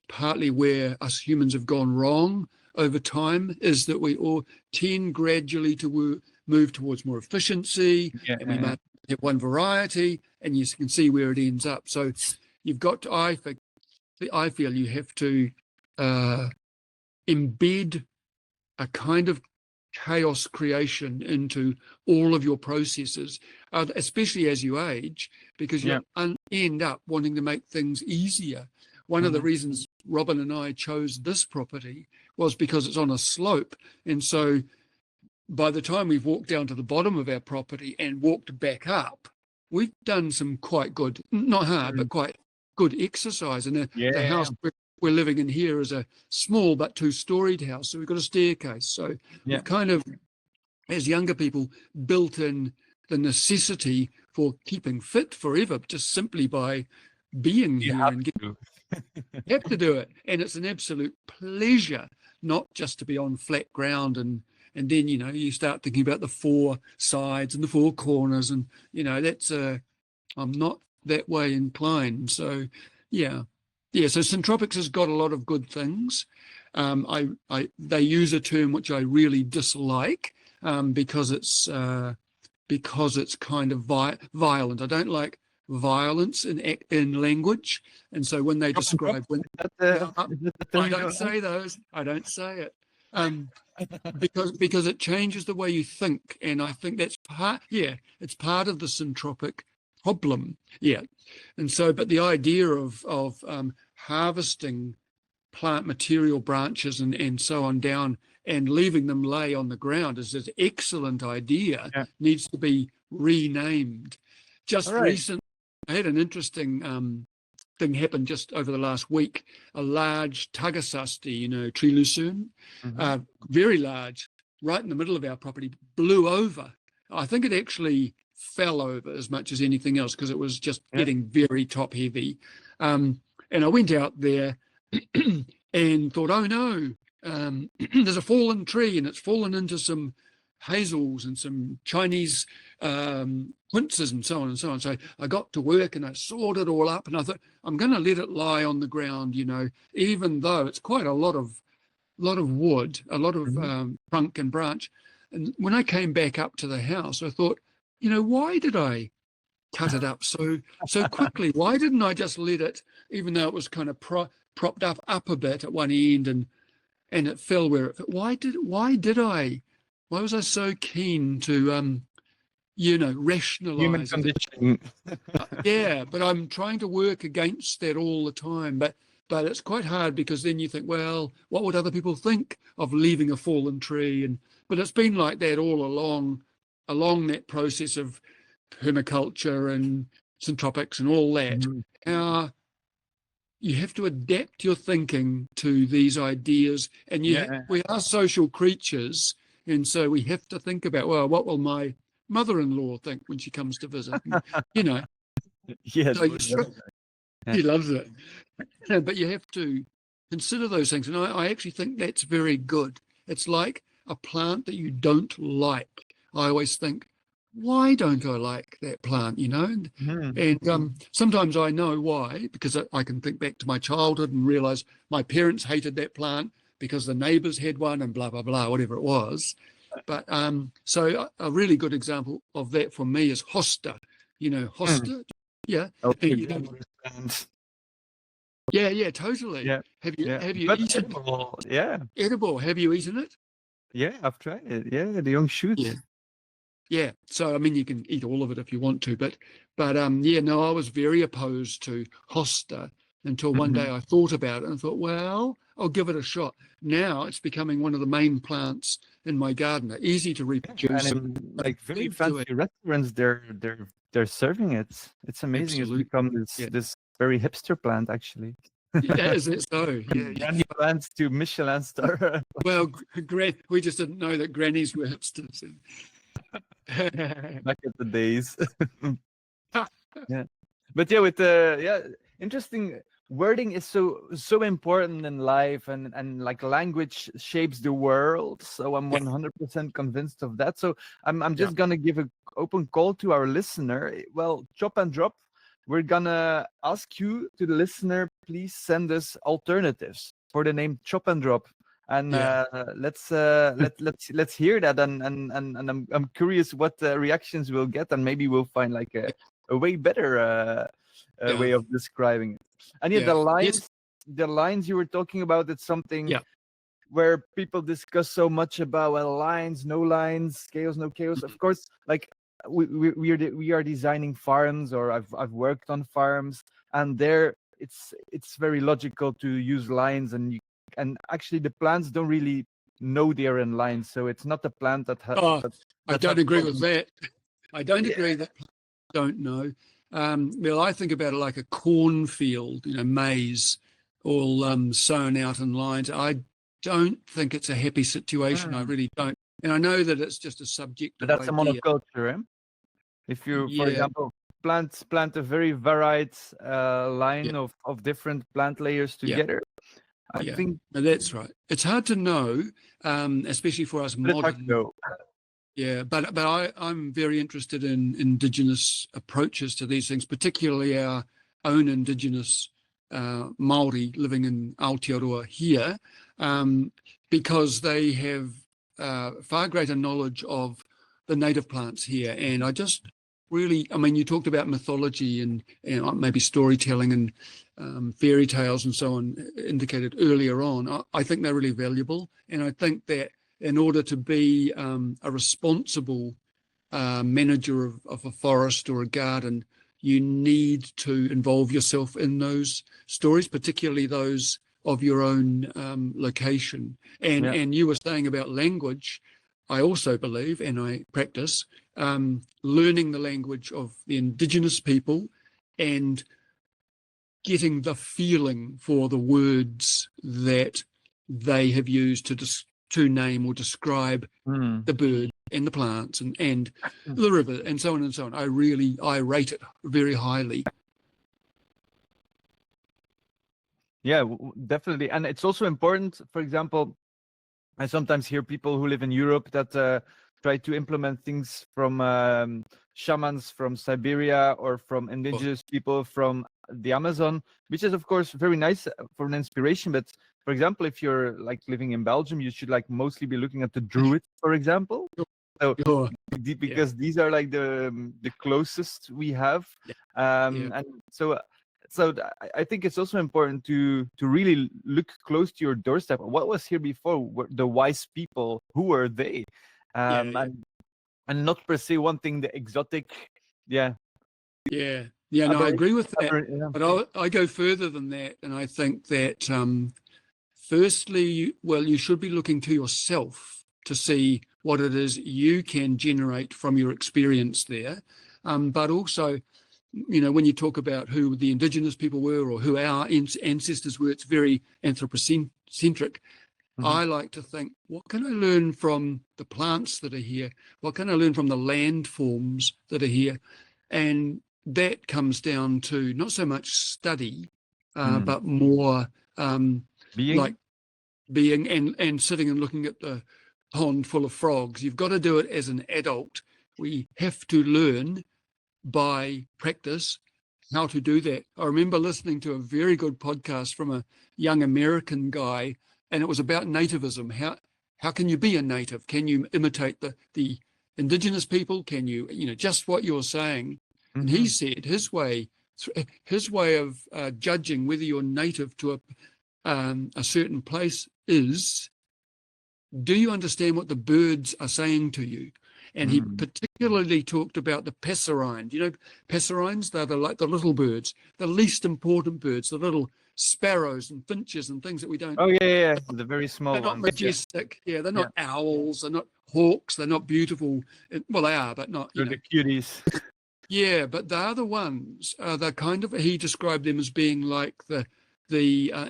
partly where us humans have gone wrong over time, is that we all tend gradually to move towards more efficiency, and we might have one variety, and you can see where it ends up. So you've got to, I feel you have to embed a kind of chaos creation into all of your processes, especially as you age, because you end up wanting to make things easier. One of the reasons Robin and I chose this property was because it's on a slope. And so by the time we've walked down to the bottom of our property and walked back up, we've done some quite good, not hard, but quite good exercise. And the house we're living in here is a small but two-storied house. So we've got a staircase. So we've kind of, as younger people, built in the necessity for keeping fit forever, just simply by being here and you have to do it. And it's an absolute pleasure not just to be on flat ground and then, you know, you start thinking about the four sides and the four corners, and, you know, that's I'm not that way inclined. So so syntropics has got a lot of good things. They use a term which I really dislike because it's kind of violent. I don't like violence in language, and so when they describe I don't say those. I don't say it because it changes the way you think, and I think that's it's part of the syntropic problem. And so, but the idea of harvesting plant material branches and so on down and leaving them lay on the ground is an excellent idea. Needs to be renamed. Just recently, I had an interesting thing happen just over the last week. A large tagasasti, you know, tree lucerne, very large, right in the middle of our property, blew over. I think it actually fell over as much as anything else because it was just getting very top heavy. And I went out there and thought, oh no, there's a fallen tree and it's fallen into some hazels and some Chinese quinces and so on and so on. So I got to work and I sawed it all up, and I thought, I'm going to let it lie on the ground, you know, even though it's quite a lot of wood, a lot of trunk and branch. And when I came back up to the house, I thought, you know, why did I cut it up so quickly? Why didn't I just let it, even though it was kind of propped up a bit at one end and it fell where it fell? Why was I so keen to you know, rationalize human condition? But I'm trying to work against that all the time. But it's quite hard because then you think, well, what would other people think of leaving a fallen tree? But it's been like that all along that process of permaculture and syntropics and all that. How you have to adapt your thinking to these ideas, and we are social creatures, and so we have to think about, well, what will my mother-in-law think when she comes to visit? You know, so he loves it, but you have to consider those things, and I actually think that's very good. It's like a plant that you don't like. I always think, why don't I like that plant, you know? And sometimes I know why, because I can think back to my childhood and realize my parents hated that plant because the neighbors had one and blah, blah, blah, whatever it was. But so a really good example of that for me is hosta. You know, hosta. And Yeah, totally. yeah, Have you yeah. have you But eaten edible, yeah, edible? Have you eaten it? yeah, I've tried it. Yeah, the young Yeah. shoots. Yeah. So I mean you can eat all of it if you want to, but yeah, no, I was very opposed to hosta until one Mhm. day I thought about it and thought, well, I'll give it a shot. Now it's becoming one of the main plants in my garden. They're easy to And reproduce. in like very Live to it. fancy restaurants, they're serving it. It's amazing. It's Absolutely. become this Yeah. this very hipster plant, actually. Yeah, is it so? Yeah, From yeah. Granny plants to Michelin star. Well, we just didn't know that grannies were hipsters. Back at the days. Yeah, but yeah, with the interesting wording is so important in life, and like language shapes the world. So I'm Yeah. 100% convinced of that. So I'm Yeah. just gonna give an open call to our listener. Well, chop and drop. We're gonna ask you, to the listener, please send us alternatives for the name Chop and Drop, and Yeah. let's hear that, and I'm curious what reactions we'll get, and maybe we'll find like a way better Yeah. way of describing it. And yeah, Yeah. Yes. the lines you were talking about, it's something Yeah. where people discuss so much about, well, lines, no lines, chaos, no chaos. Of course, like we are designing farms, or I've worked on farms, and there it's very logical to use lines, and actually the plants don't really know they're in lines, so it's not a plant that Oh, I that don't have agree with problems. that. I don't Yeah. agree that don't know. Well, I think about it like a cornfield, maize, all sown out in lines. I don't think it's a happy situation. I Mm. really don't. And I know that it's just a But subjective that's a idea. monoculture, eh? If you, for Yeah, example, plant a very varied yeah, line of different plant layers yeah, together, I yeah. think. No, that's right. It's hard to know, especially for us But it's hard to modern. know. Yeah, but I'm very interested in indigenous approaches to these things, particularly our own indigenous Māori living in Aotearoa here, because they have far greater knowledge of the native plants here. And I just really, I mean, you talked about mythology and maybe storytelling and fairy tales and so on indicated earlier on. I think they're really valuable. And I think that in order to be a responsible manager of a forest or a garden, you need to involve yourself in those stories, particularly those of your own location. Yeah. And you were saying about language. I also believe, and I practice, learning the language of the indigenous people and getting the feeling for the words that they have used to name or describe Mm. the bird and the plants and the river and so on and so on. I rate it very highly. Yeah, definitely. And it's also important, for example, I sometimes hear people who live in Europe that try to implement things from shamans from Siberia, or from indigenous people from the Amazon, which is of course very nice for an inspiration. But for example, if you're like living in Belgium, you should like mostly be looking at the Druids, for example. So Sure. because these are like the closest we have, Yeah. and so I think it's also important to really look close to your doorstep. What was here before? The wise people, who were they? Yeah. And not per se wanting the exotic. Yeah. Yeah. Yeah. No, I But agree with that. yeah. But I go further than that. And I think that firstly, you should be looking to yourself to see what it is you can generate from your experience there. But also, when you talk about who the indigenous people were or who our ancestors were, it's very anthropocentric. I like to think, what can I learn from the plants that are here? What can I learn from the landforms that are here? And that comes down to not so much study, but more Being. like being and sitting and looking at the pond full of frogs. You've got to do it as an adult. We have to learn by practice how to do that. I remember listening to a very good podcast from a young American guy, and it was about nativism. How can you be a native? Can you imitate the indigenous people? Can you, just what you're saying? And he said his way his way of judging whether you're native to a certain place is, do you understand what the birds are saying to you? And he particularly talked about the passerine. You know, passerines, they're like the little birds, the least important birds, the little sparrows and finches and things that we don't. Oh yeah, the very small They're not ones. majestic. Yeah, they're not owls. They're not hawks. They're not beautiful. Well, they are, but not. They're the cuties. Yeah, but they're the ones. They're kind of. He described them as being like the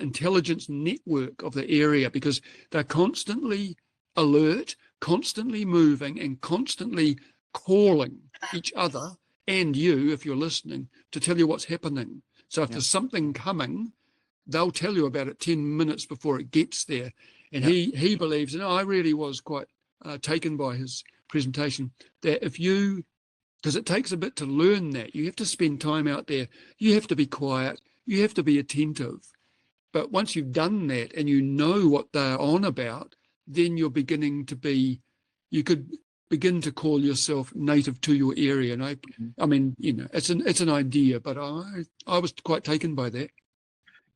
intelligence network of the area, because they're constantly alert, constantly moving, and constantly calling each other and you, if you're listening, to tell you what's happening. So if there's something coming, they'll tell you about it 10 minutes before it gets there. And he believes, and I really was quite taken by his presentation, that if you, because it takes a bit to learn that, you have to spend time out there, you have to be quiet, you have to be attentive. But once you've done that and you know what they're on about, then you're beginning to be, you could begin to call yourself native to your area. And I mean, you know, it's an idea, but I was quite taken by that.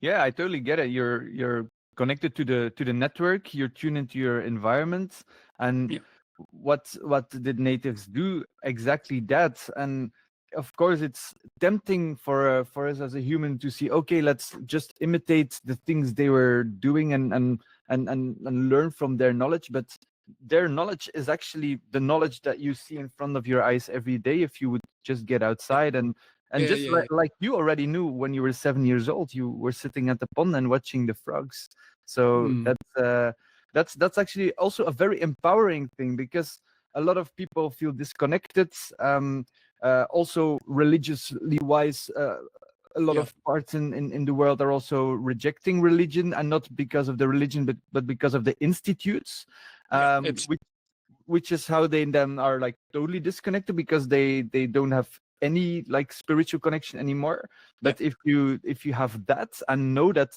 Yeah, I totally get it. You're connected to the network. You're tuned into your environment, and what did natives do? Exactly that. And of course, it's tempting for us as a human to see, okay, let's just imitate the things they were doing and learn from their knowledge. But their knowledge is actually the knowledge that you see in front of your eyes every day. If you would just get outside and like you already knew when you were 7 years old, you were sitting at the pond and watching the frogs. So that's actually also a very empowering thing, because a lot of people feel disconnected. Also religiously wise, a lot of parts in the world are also rejecting religion, and not because of the religion, but because of the institutes, which is how they then are like totally disconnected, because they don't have any like spiritual connection anymore. But if you have that and know that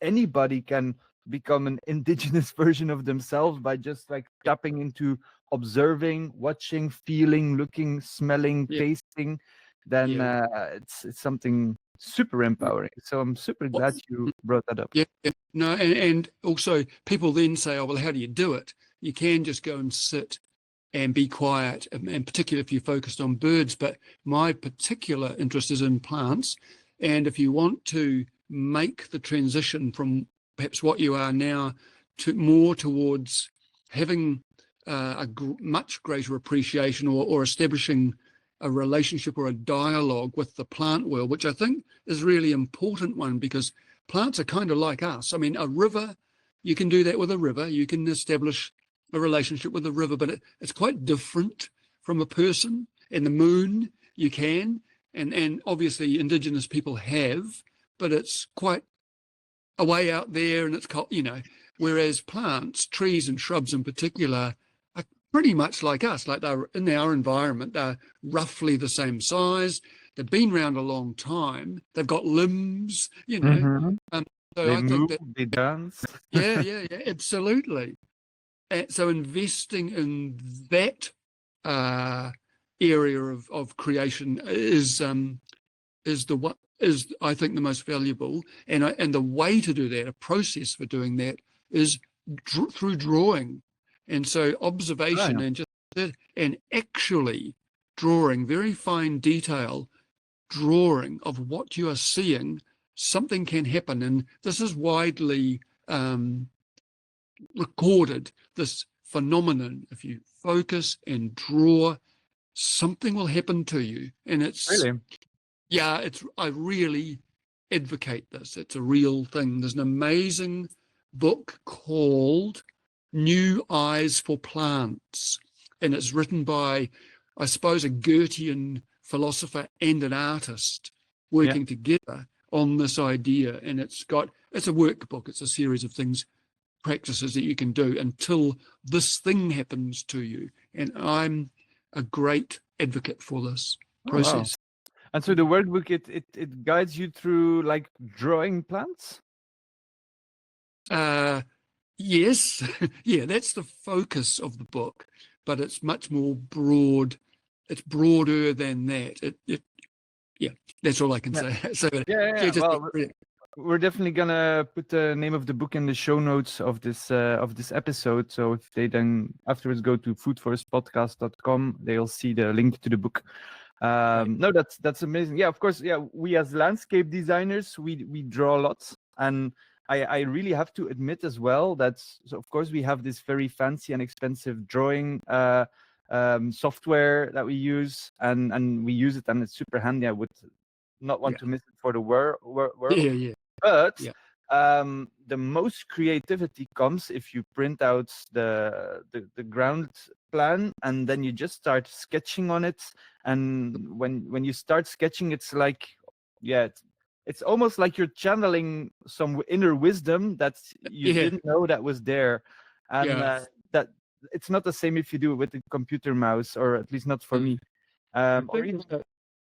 anybody can become an indigenous version of themselves by just like tapping into observing, watching, feeling, looking, smelling, tasting, then it's something super empowering. So I'm super glad you brought that up. No, and also people then say, oh well, how do you do it? You can just go and sit and be quiet, and particularly if you're focused on birds. But my particular interest is in plants, and if you want to make the transition from perhaps what you are now to more towards having a much greater appreciation or establishing a relationship or a dialogue with the plant world, which I think is really important one, because plants are kind of like us. I mean, a river, you can do that with a river. You can establish a relationship with a river, but it's quite different from a person. And the moon, you can, and obviously indigenous people have, but it's quite a way out there, and it's, you know, whereas plants, trees and shrubs in particular, are pretty much like us, like they're in our environment. They're roughly the same size. They've been around a long time. They've got limbs, you know. So they I move, think that they dance. yeah, absolutely. And so investing in that area of creation is I think the most valuable, and the way to do that, a process for doing that, is through drawing. And so observation and actually drawing, very fine detail drawing of what you are seeing, something can happen. And this is widely recorded, this phenomenon. If you focus and draw, something will happen to you. And it's really, I really advocate this. It's a real thing. There's an amazing book called New Eyes for Plants, and it's written by, I suppose, a Goethean philosopher and an artist working together on this idea. And it's a workbook. It's a series of things, practices that you can do until this thing happens to you. And I'm a great advocate for this process. Wow. And so the workbook, it guides you through like drawing plants? Yes. Yeah, that's the focus of the book, but it's much more broad. It's broader than that. That's all I can Yeah. say. So Yeah. just Well, we're definitely gonna put the name of the book in the show notes of this episode. So if they then afterwards go to foodforestpodcast.com, they'll see the link to the book. No, that's amazing. Yeah, of course. Yeah, we as landscape designers, we draw lots, and I really have to admit as well that, so of course we have this very fancy and expensive drawing software that we use, and we use it, and it's super handy. I would not want to miss it for the world. yeah. But Yeah. the most creativity comes if you print out the ground plan and then you just start sketching on it. And when you start sketching, it's like, it's almost like you're channeling some inner wisdom that you didn't know that was there. And that it's not the same if you do it with a computer mouse, or at least not for me. Or even,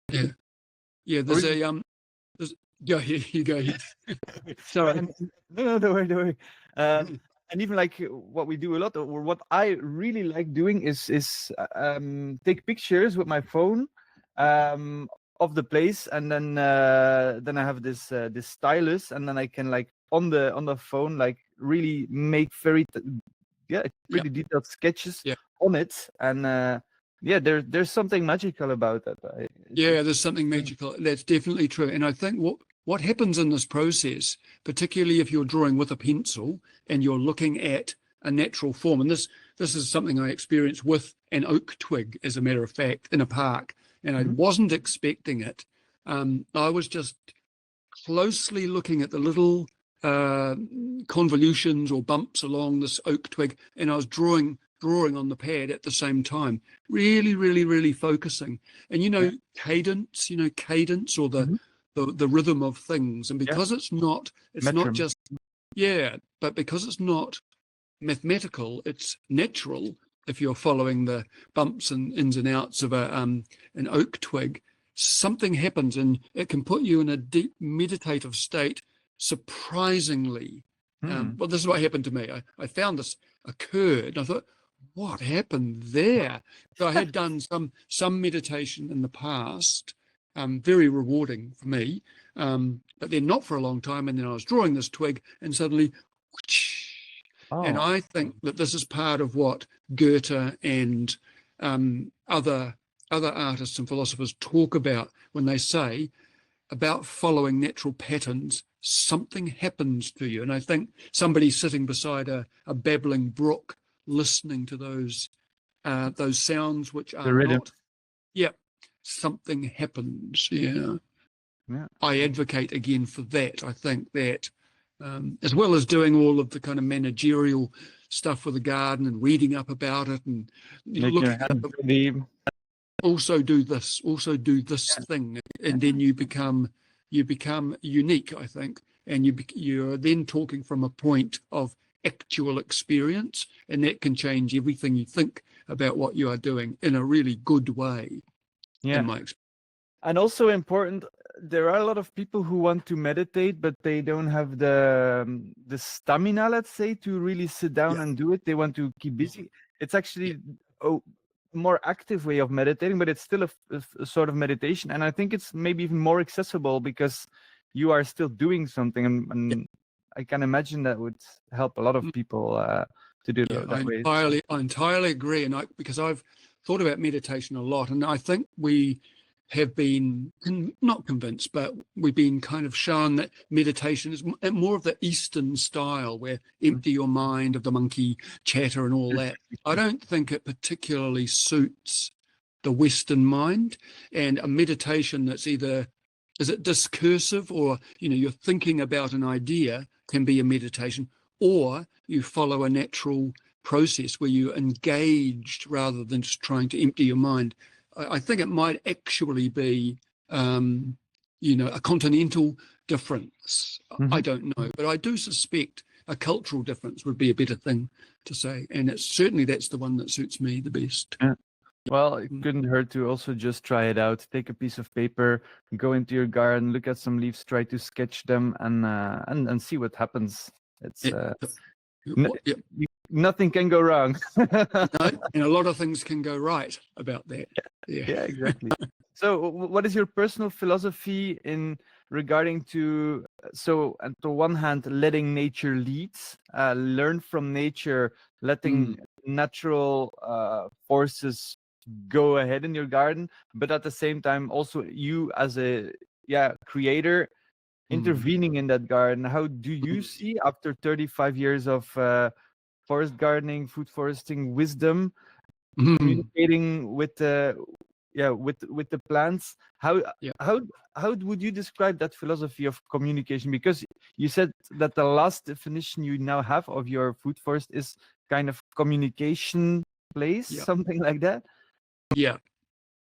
there's a go here, you go. Sorry. No, don't worry. And even like what we do a lot, or what I really like doing, is take pictures with my phone of the place, and then I have this stylus, and then I can, like, on the phone, like, really make very pretty detailed sketches on it. And there's something magical about that. There's something magical. That's definitely true. And I think what happens in this process, particularly if you're drawing with a pencil and you're looking at a natural form, and this is something I experienced with an oak twig, as a matter of fact, in a park, and I wasn't expecting it. I was just closely looking at the little convolutions or bumps along this oak twig, and I was drawing on the pad at the same time, really focusing. And cadence, or the rhythm of things. And because it's not just but because it's not mathematical, it's natural. If you're following the bumps and ins and outs of an oak twig, something happens, and it can put you in a deep meditative state, surprisingly. Well, this is what happened to me. I found this occurred, and I thought, what happened there? So I had done some meditation in the past, very rewarding for me, but then not for a long time. And then I was drawing this twig, and suddenly, whoosh. And I think that this is part of what Goethe and other artists and philosophers talk about when they say about following natural patterns. Something happens to you, and I think somebody sitting beside a babbling brook, listening to those sounds which are not, something happens. I advocate again for that. I think that as well as doing all of the kind of managerial stuff with the garden and reading up about it and looking at it, also do this thing, and then you become unique, I think, and you're then talking from a point of actual experience, and that can change everything you think about what you are doing in a really good way. In my experience. And also important, there are a lot of people who want to meditate, but they don't have the stamina, let's say, to really sit down and do it. They want to keep busy. It's actually a more active way of meditating, but it's still a sort of meditation. And I think it's maybe even more accessible because you are still doing something. And I can imagine that would help a lot of people to do that way. I entirely agree. And because I've thought about meditation a lot, and I think we have been not convinced, but we've been kind of shown that meditation is more of the Eastern style, where empty your mind of the monkey chatter and all that. I don't think it particularly suits the Western mind. And a meditation that's either, is it discursive, or you're thinking about an idea, can be a meditation, or you follow a natural process where you're engaged rather than just trying to empty your mind. I think it might actually be, a continental difference. I don't know, but I do suspect a cultural difference would be a better thing to say. And that's the one that suits me the best. Well, it couldn't hurt to also just try it out. Take a piece of paper, go into your garden, look at some leaves, try to sketch them, and see what happens. It's nothing can go wrong. And a lot of things can go right about that. Yeah, exactly. So, what is your personal philosophy in regarding to so on the one hand, letting nature lead, learn from nature, letting natural forces go ahead in your garden, but at the same time, also you as a creator intervening in that garden. How do you see after 35 years of forest gardening, food foresting wisdom, communicating with the with the plants? Yeah. How would you describe that philosophy of communication? Because you said that the last definition you now have of your food forest is kind of communication place, Yeah. something like that. Yeah.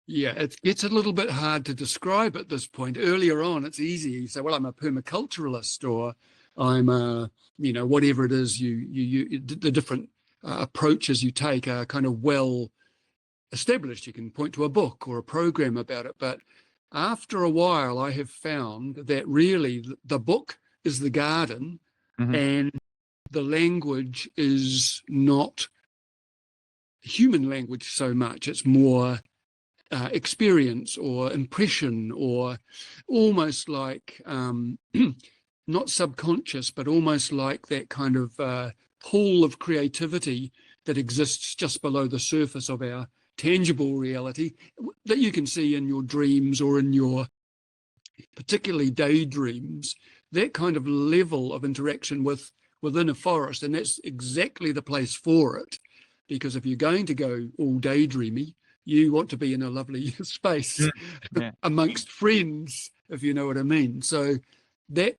Yeah, it gets a little bit hard to describe at this point. Earlier on, it's easy. You say, well, I'm a permaculturalist, or I'm a, whatever it is, the different approaches you take are kind of well established. You can point to a book or a program about it. But after a while, I have found that really the book is the garden, and the language is not human language so much. It's more experience or impression, or almost like not subconscious, but almost like that kind of pool of creativity that exists just below the surface of our tangible reality that you can see in your dreams or in your particularly daydreams. That kind of level of interaction within a forest, and that's exactly the place for it. Because if you're going to go all daydreamy, you want to be in a lovely space amongst friends, if you know what I mean. So that,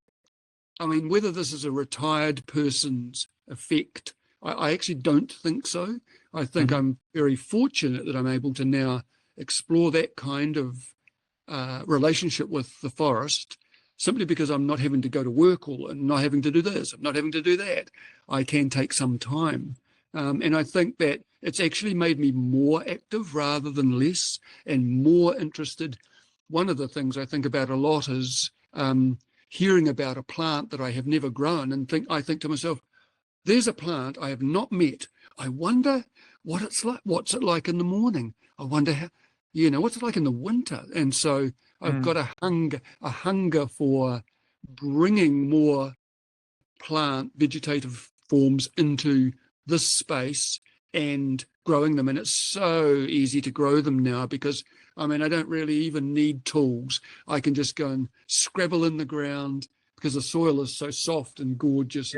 whether this is a retired person's effect, I actually don't think so. I think I'm very fortunate that I'm able to now explore that kind of relationship with the forest, simply because I'm not having to go to work and not having to do this, I'm not having to do that. I can take some time. And I think that it's actually made me more active rather than less, and more interested. One of the things I think about a lot is hearing about a plant that I have never grown, and I think to myself, there's a plant I have not met. I wonder what it's like. What's it like in the morning? I wonder how, what's it like in the winter? And so I've got a hunger for bringing more plant vegetative forms into this space and growing them. And it's so easy to grow them now, because I don't really even need tools. I can just go and scrabble in the ground, because the soil is so soft and gorgeous,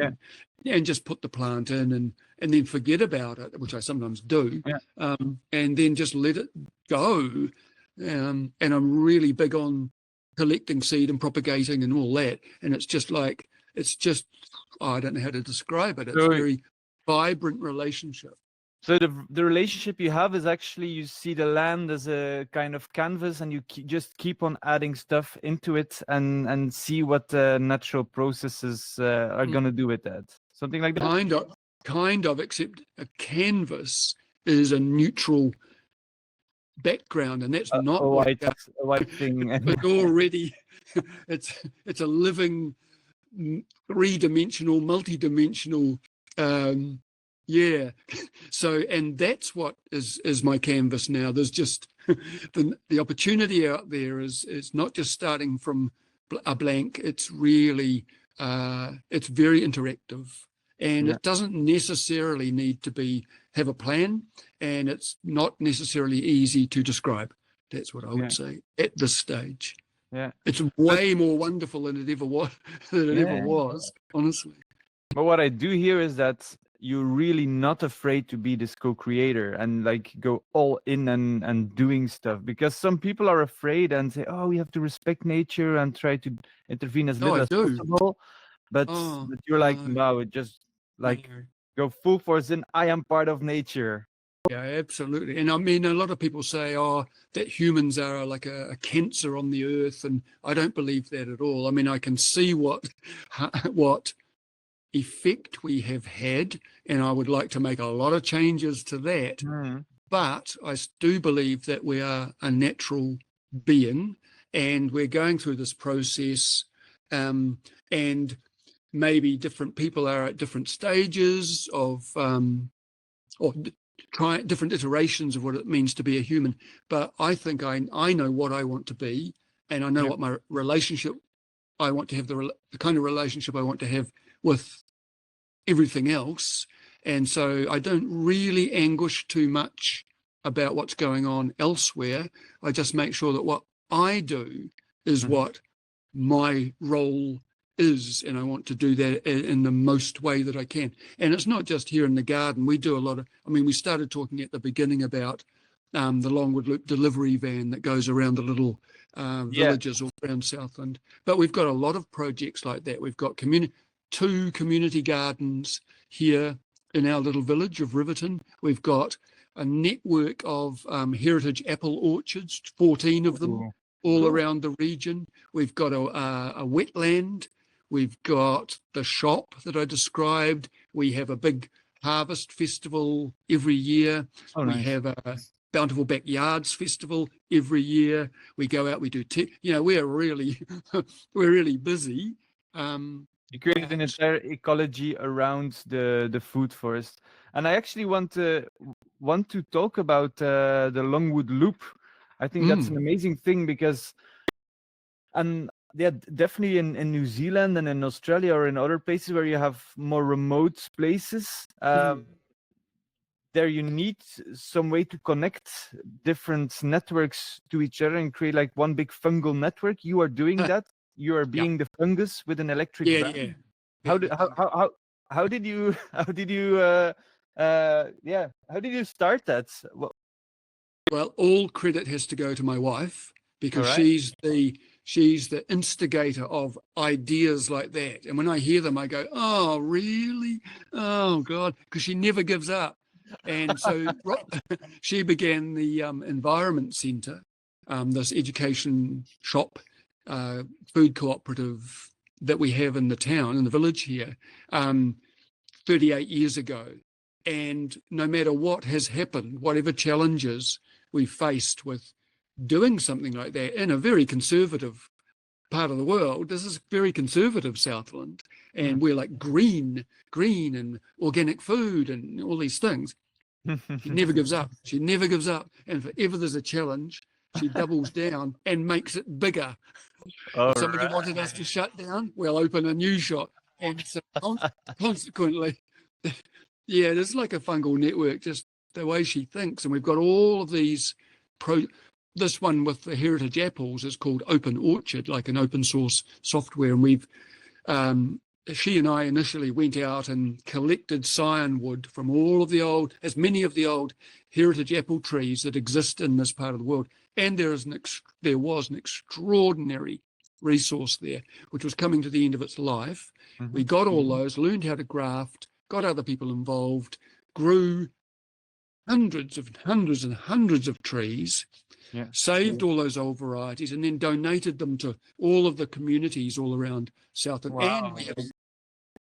and just put the plant in and then forget about it, which I sometimes do, and then just let it go. And I'm really big on collecting seed and propagating and all that. And it's just I don't know how to describe it. It's a very vibrant relationship. So the relationship you have is actually, you see the land as a kind of canvas, and you just keep on adding stuff into it and see what the natural processes are going to do with that. Something like that? Kind of, except a canvas is a neutral background, and that's not a white thing. It's already, it's a living, three-dimensional, multi-dimensional, so, and that's what is my canvas now. There's just the opportunity out there is not just starting from a blank. It's really it's very interactive, and it doesn't necessarily need to have a plan, and it's not necessarily easy to describe. That's what I would say at this stage. Yeah, it's way more wonderful than it ever was, honestly. But what I do hear is that you're really not afraid to be this co-creator and like go all in and doing stuff, because some people are afraid and say, oh, we have to respect nature and try to intervene as little as possible. But you're like, no, just like go full force in. I am part of nature. Yeah, absolutely. And a lot of people say, that humans are like a cancer on the earth, and I don't believe that at all. I can see what effect we have had, and I would like to make a lot of changes to that. But I do believe that we are a natural being, and we're going through this process, and maybe different people are at different stages of or try different iterations of what it means to be a human. But I think I know what I want to be, and I know what my relationship I want to have, the kind of relationship I want to have with everything else. And so I don't really anguish too much about what's going on elsewhere. I just make sure that what I do is what my role is, and I want to do that in the most way that I can. And it's not just here in the garden. We do a lot of, I mean, we started talking at the beginning about the Longwood Loop delivery van that goes around the little villages all around Southland. But we've got a lot of projects like that. We've got 2 community gardens here in our little village of Riverton. We've got a network of heritage apple orchards, 14 of them, all around the region. We've got a wetland. We've got the shop that I described. We have a big harvest festival every year. We have a Bountiful Backyards festival every year. We go out, we do, we're really busy. You created an entire ecology around the food forest. And I actually want to talk about the Longwood Loop. I think that's an amazing thing because, definitely in New Zealand and in Australia or in other places where you have more remote places, there you need some way to connect different networks to each other and create like one big fungal network. You are doing that. You are being the fungus with an electric van. How did you start that? Well, all credit has to go to my wife, because she's the instigator of ideas like that. And when I hear them, I go, oh, really? Oh, God, because she never gives up. And so she began the Environment Centre, this education shop, food cooperative that we have in the town, in the village here, 38 years ago. And no matter what has happened, whatever challenges we faced with doing something like that in a very conservative part of the world, this is very conservative Southland, and we're like green and organic food and all these things. She never gives up. She never gives up. And if ever there's a challenge, she doubles down and makes it bigger. If somebody wanted us to shut down, we'll open a new shop. And so consequently, there's like a fungal network, just the way she thinks. And we've got all of these this one with the heritage apples is called Open Orchard, like an open source software. And we've she and I initially went out and collected scionwood from all of as many of the old heritage apple trees that exist in this part of the world. And there was an extraordinary resource there, which was coming to the end of its life. We got all those, learned how to graft, got other people involved, grew hundreds and hundreds of trees, saved all those old varieties, and then donated them to all of the communities all around Southland. Wow. And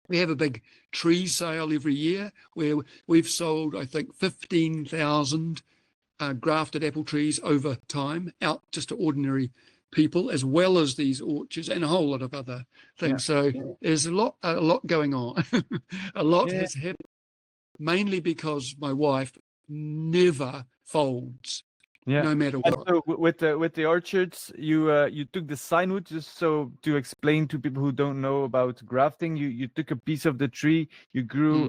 we have a big tree sale every year where we've sold, I think, 15,000 grafted apple trees over time out just to ordinary people, as well as these orchards and a whole lot of other things. So there's a lot going on. A lot has happened, mainly because my wife never folds, no matter what. So with the orchards, you took the scionwood, just so to explain to people who don't know about grafting. You took a piece of the tree, you grew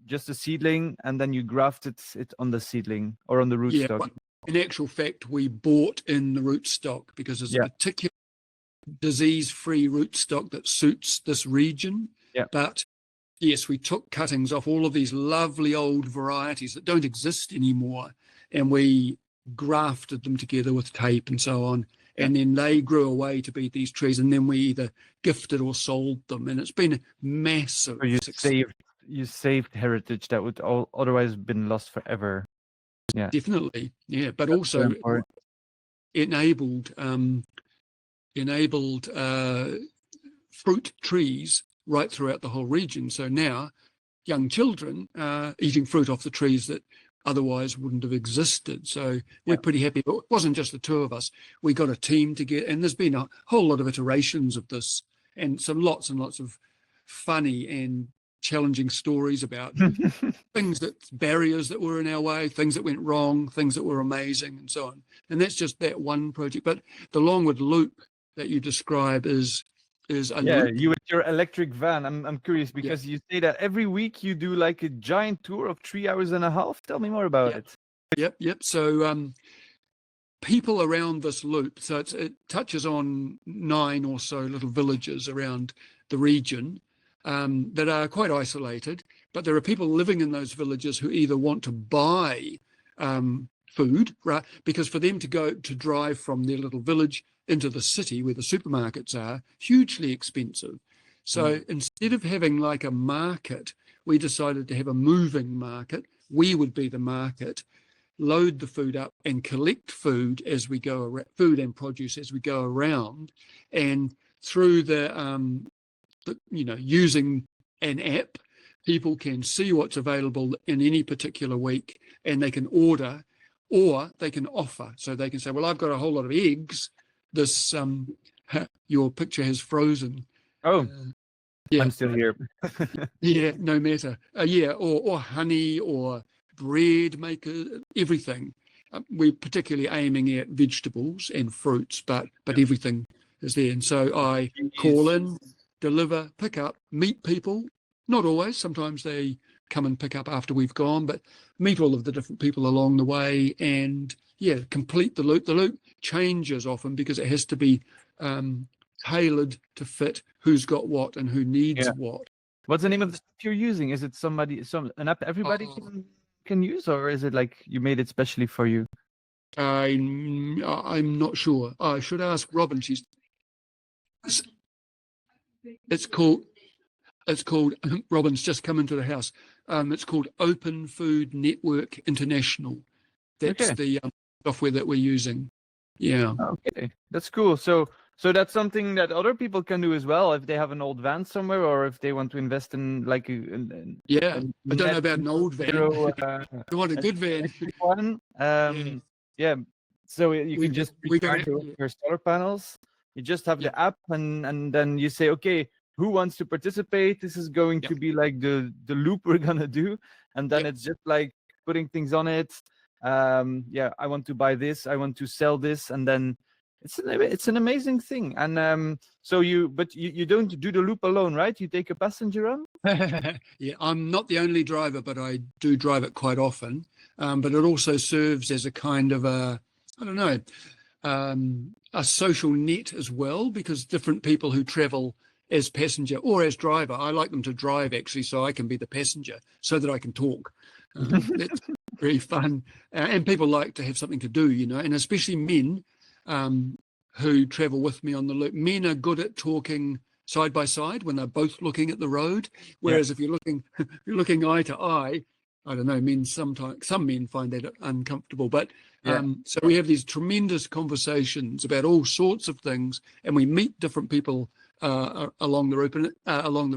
just a seedling, and then you grafted it on the seedling or on the rootstock. In actual fact, we bought in the rootstock because there's a particular disease-free rootstock that suits this region. But yes, we took cuttings off all of these lovely old varieties that don't exist anymore, and we grafted them together with tape and so on. And then they grew away to be these trees, and then we either gifted or sold them. And it's been a massive success. You saved heritage that would otherwise have been lost forever. Yeah, definitely. Yeah, but also enabled fruit trees right throughout the whole region. So now young children are eating fruit off the trees that otherwise wouldn't have existed. So we're pretty happy. But it wasn't just the two of us. We got a team together, and there's been a whole lot of iterations of this, and lots and lots of funny and challenging stories about things barriers that were in our way, things that went wrong, things that were amazing, and so on. And that's just that one project. But the Longwood Loop that you describe is a loop. You with your electric van. I'm curious because you say that every week you do like a giant tour of 3 hours and a half. Tell me more about it. Yep. So people around this loop, so it touches on 9 or so little villages around the region that are quite isolated, but there are people living in those villages who either want to buy food, right? Because for them to drive from their little village into the city where the supermarkets are, hugely expensive. So instead of having like a market, we decided to have a moving market. We would be the market, load the food up and collect food as we go around, food and produce as we go around, and through using an app, people can see what's available in any particular week, and they can order or they can offer. So they can say, well, I've got a whole lot of eggs. This your picture has frozen. I'm still here. No matter. Or honey or bread maker, everything. We're particularly aiming at vegetables and fruits, but everything is there. And so I call in, deliver, pick up, meet people. Not always. Sometimes they come and pick up after we've gone, but meet all of the different people along the way and complete the loop. The loop changes often because it has to be tailored to fit who's got what and who needs what. What's the name of the stuff you're using? Is it an app everybody can use, or is it like you made it specially for you? I'm not sure. I should ask Robin. It's called Robin's just come into the house. It's called Open Food Network International. That's the software that we're using. Yeah. Okay, that's cool. So that's something that other people can do as well if they have an old van somewhere, or if they want to invest in like I don't know about an old van. I want a good van. So you can just recharge your solar panels. You just have the app, and then you say, okay, who wants to participate? This is going to be like the loop we're gonna do, and then it's just like putting things on it. I want to buy this, I want to sell this, and then it's an amazing thing. And so you don't do the loop alone, right? You take a passenger on. I'm not the only driver, but I do drive it quite often. But it also serves as a kind of a social net as well, because different people who travel as passenger or as driver, I like them to drive actually, so I can be the passenger, so that I can talk. That's very fun, and people like to have something to do, and especially men who travel with me on the loop. Men are good at talking side by side when they're both looking at the road, whereas if you're looking eye to eye, I don't know, some men find that uncomfortable, but so we have these tremendous conversations about all sorts of things, and we meet different people along the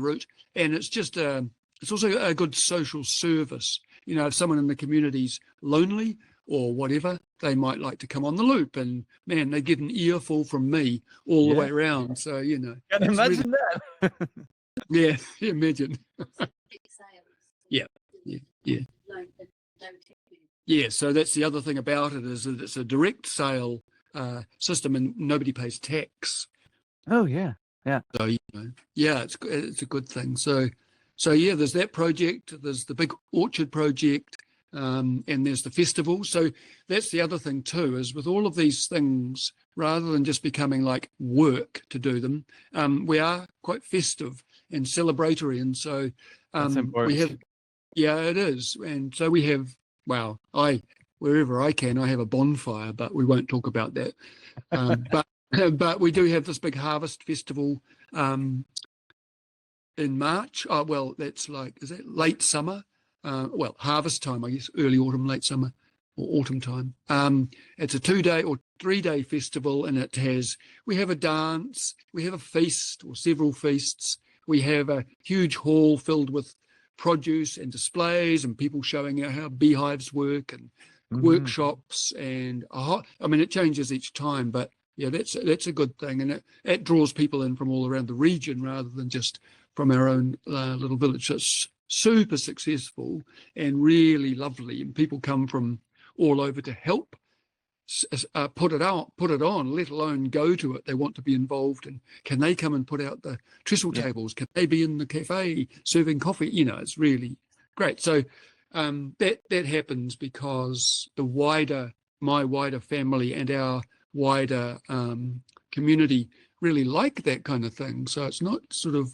route, and it's just it's also a good social service. If someone in the community's lonely or whatever, they might like to come on the loop, and man, they get an earful from me all the way around. So can imagine that. Imagine. So that's the other thing about it, is that it's a direct sale system, and nobody pays tax. Oh yeah. So it's a good thing. So there's that project. There's the big orchard project, and there's the festival. So that's the other thing too, is with all of these things, rather than just becoming like work to do them, we are quite festive and celebratory, and so we have. Yeah, it is, and so we have. Well, wherever I can, I have a bonfire, but we won't talk about that. But we do have this big harvest festival in March. That's is it late summer? Harvest time, I guess, early autumn, late summer, or autumn time. It's a 2-day or 3-day festival, and we have a dance, we have a feast or several feasts. We have a huge hall filled with produce and displays and people showing how beehives work, and workshops, and it changes each time, but yeah, that's a good thing, and it draws people in from all around the region rather than just from our own little village. So it's super successful and really lovely, and people come from all over to help put it on, let alone go to it. They want to be involved, and can they come and put out the trestle tables? Can they be in the cafe serving coffee? It's really great. So that happens because my wider family and our wider community really like that kind of thing. So it's not sort of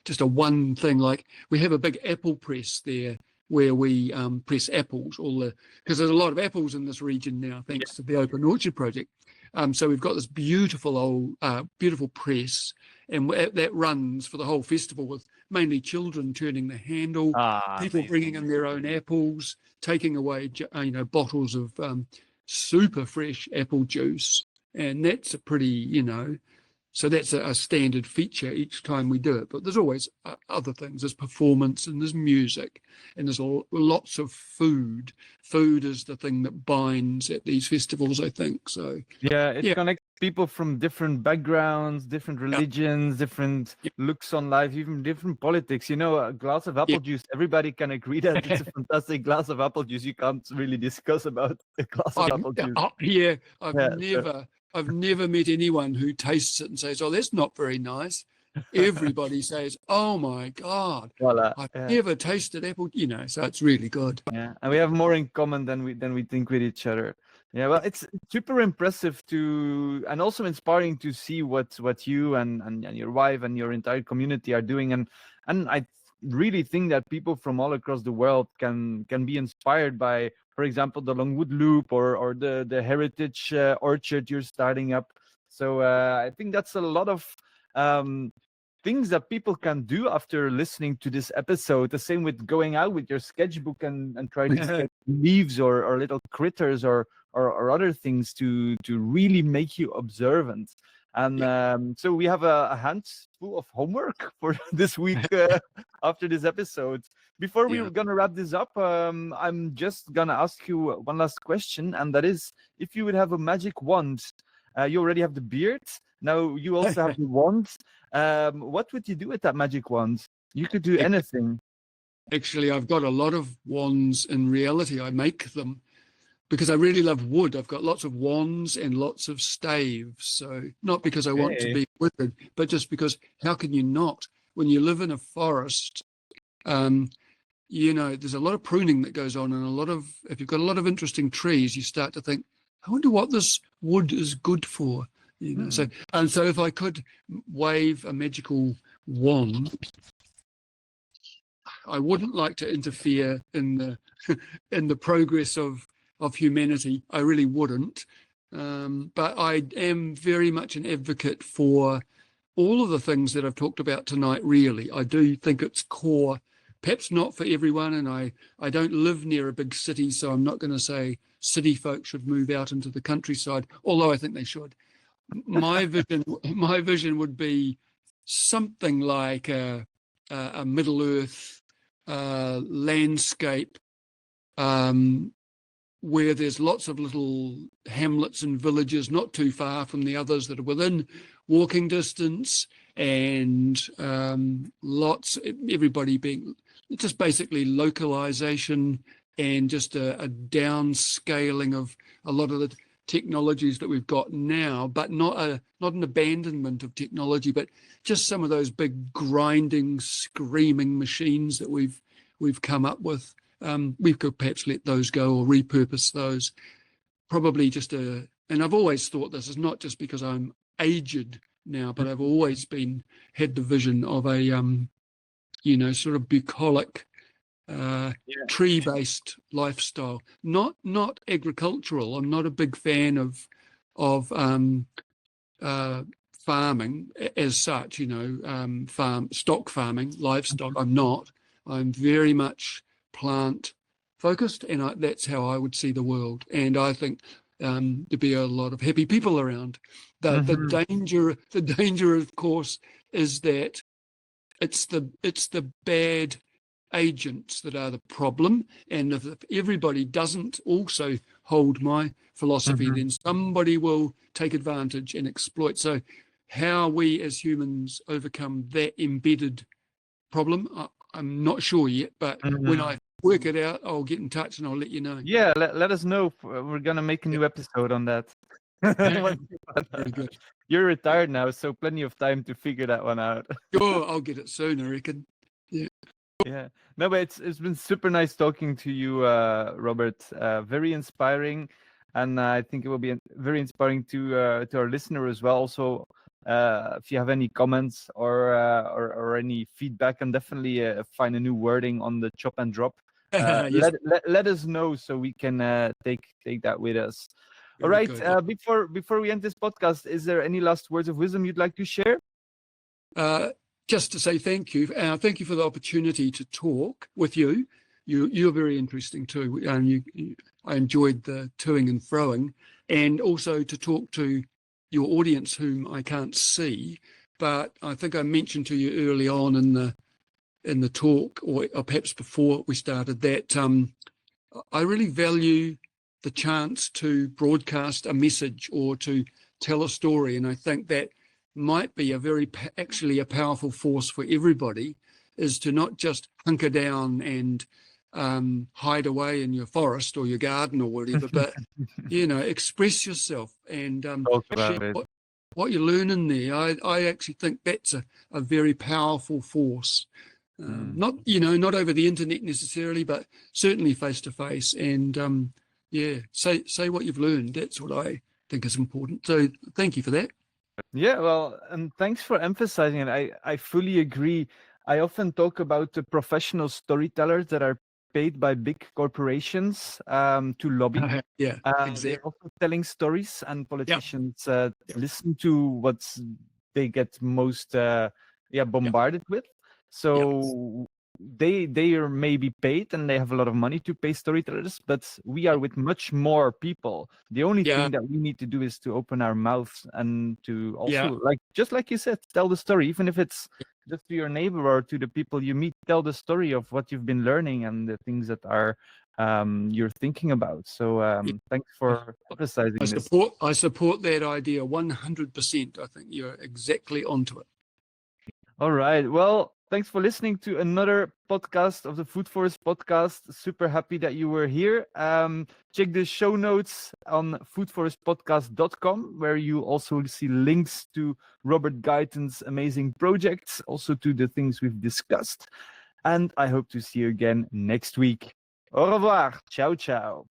just a one thing. Like we have a big apple press there where we press apples, because there's a lot of apples in this region now, thanks to the Open Orchard Project. So we've got this beautiful press, and that runs for the whole festival with mainly children turning the handle, people bringing in their own apples, taking away bottles of super fresh apple juice, and that's a pretty so that's a standard feature each time we do it. But there's always other things. There's performance and there's music and there's lots of food. Food is the thing that binds at these festivals, I think. So it connects people from different backgrounds, different religions, different looks on life, even different politics. A glass of apple juice, everybody can agree that it's a fantastic glass of apple juice. You can't really discuss about a glass of apple juice. I've never met anyone who tastes it and says, "Oh, that's not very nice." Everybody says, "Oh my God, I've never tasted apple." So it's really good. Yeah, and we have more in common than we think with each other. Yeah, well, it's super impressive and also inspiring to see what you and your wife and your entire community are doing, and I really think that people from all across the world can be inspired by, for example, the Longwood Loop or the heritage orchard you're starting up. So I think that's a lot of things that people can do after listening to this episode. The same with going out with your sketchbook and trying to sketch leaves or little critters or other things to really make you observant. And so we have a handful of homework for this week after this episode. Before we're going to wrap this up, I'm just going to ask you one last question, and that is, if you would have a magic wand, you already have the beard, now you also have the wand, what would you do with that magic wand? You could do anything. Actually, I've got a lot of wands in reality. I make them because I really love wood. I've got lots of wands and lots of staves. So not because I want to be wicked, but just because how can you not? When you live in a forest, there's a lot of pruning that goes on, and if you've got a lot of interesting trees, you start to think, I wonder what this wood is good for. So if I could wave a magical wand, I wouldn't like to interfere in the progress of humanity. I really wouldn't. But I am very much an advocate for all of the things that I've talked about tonight, really. I do think it's core, perhaps not for everyone, and I don't live near a big city, so I'm not going to say city folk should move out into the countryside, although I think they should. My vision would be something like a Middle Earth landscape where there's lots of little hamlets and villages not too far from the others that are within walking distance, and everybody being just basically localization and just a downscaling of a lot of the technologies that we've got now, but not an abandonment of technology, but just some of those big grinding, screaming machines that we've come up with. We could perhaps let those go or repurpose those. Probably and I've always thought this is not just because I'm aged now, but I've always had the vision of a sort of bucolic tree-based lifestyle, not agricultural. I'm not a big fan of farming as such, stock farming, livestock. I'm not. I'm very much plant focused, and that's how I would see the world. And I think there'd be a lot of happy people around. The danger, of course, is that it's the bad agents that are the problem. And if everybody doesn't also hold my philosophy, then somebody will take advantage and exploit. So how we as humans overcome that embedded problem, I'm not sure yet, but when I work it out, I'll get in touch and I'll let you know. Yeah, let us know. We're gonna make a new episode on that. Very good. You're retired now, so plenty of time to figure that one out. Sure, I'll get it soon, I reckon. Yeah. No, but it's been super nice talking to you, Robert. Very inspiring, and I think it will be very inspiring to our listener as well. Also, if you have any comments or any feedback, and definitely find a new wording on the chop and drop. Yes. Let us know so we can take that with us. All Very right. good. Before we end this podcast, is there any last words of wisdom you'd like to share? Just to say thank you. Thank you for the opportunity to talk with you. You're very interesting too. I enjoyed the toing and froing, and also to talk to your audience whom I can't see. But I think I mentioned to you early on in the talk, or perhaps before we started, that I really value the chance to broadcast a message or to tell a story, and I think that might be actually a powerful force for everybody, is to not just hunker down and hide away in your forest or your garden or whatever, but express yourself and share what you learn in there. I actually think that's a very powerful force. Not over the internet necessarily, but certainly face to face. And say what you've learned. That's what I think is important. So thank you for that. Yeah, well, and thanks for emphasizing it. I fully agree. I often talk about the professional storytellers that are paid by big corporations to lobby. Exactly. They're also telling stories, and politicians listen to what they get most bombarded with. So they are maybe paid and they have a lot of money to pay storytellers, but we are with much more people. The only thing that we need to do is to open our mouths and to also, just like you said, tell the story, even if it's just to your neighbor or to the people you meet. Tell the story of what you've been learning and the things that are you're thinking about. So thanks for emphasizing this. I support that idea 100%. I think you're exactly onto it. All right. Well, thanks for listening to another podcast of the Food Forest podcast. Super happy that you were here. Check the show notes on foodforestpodcast.com, where you also see links to Robert Guyton's amazing projects, also to the things we've discussed. And I hope to see you again next week. Au revoir. Ciao, ciao.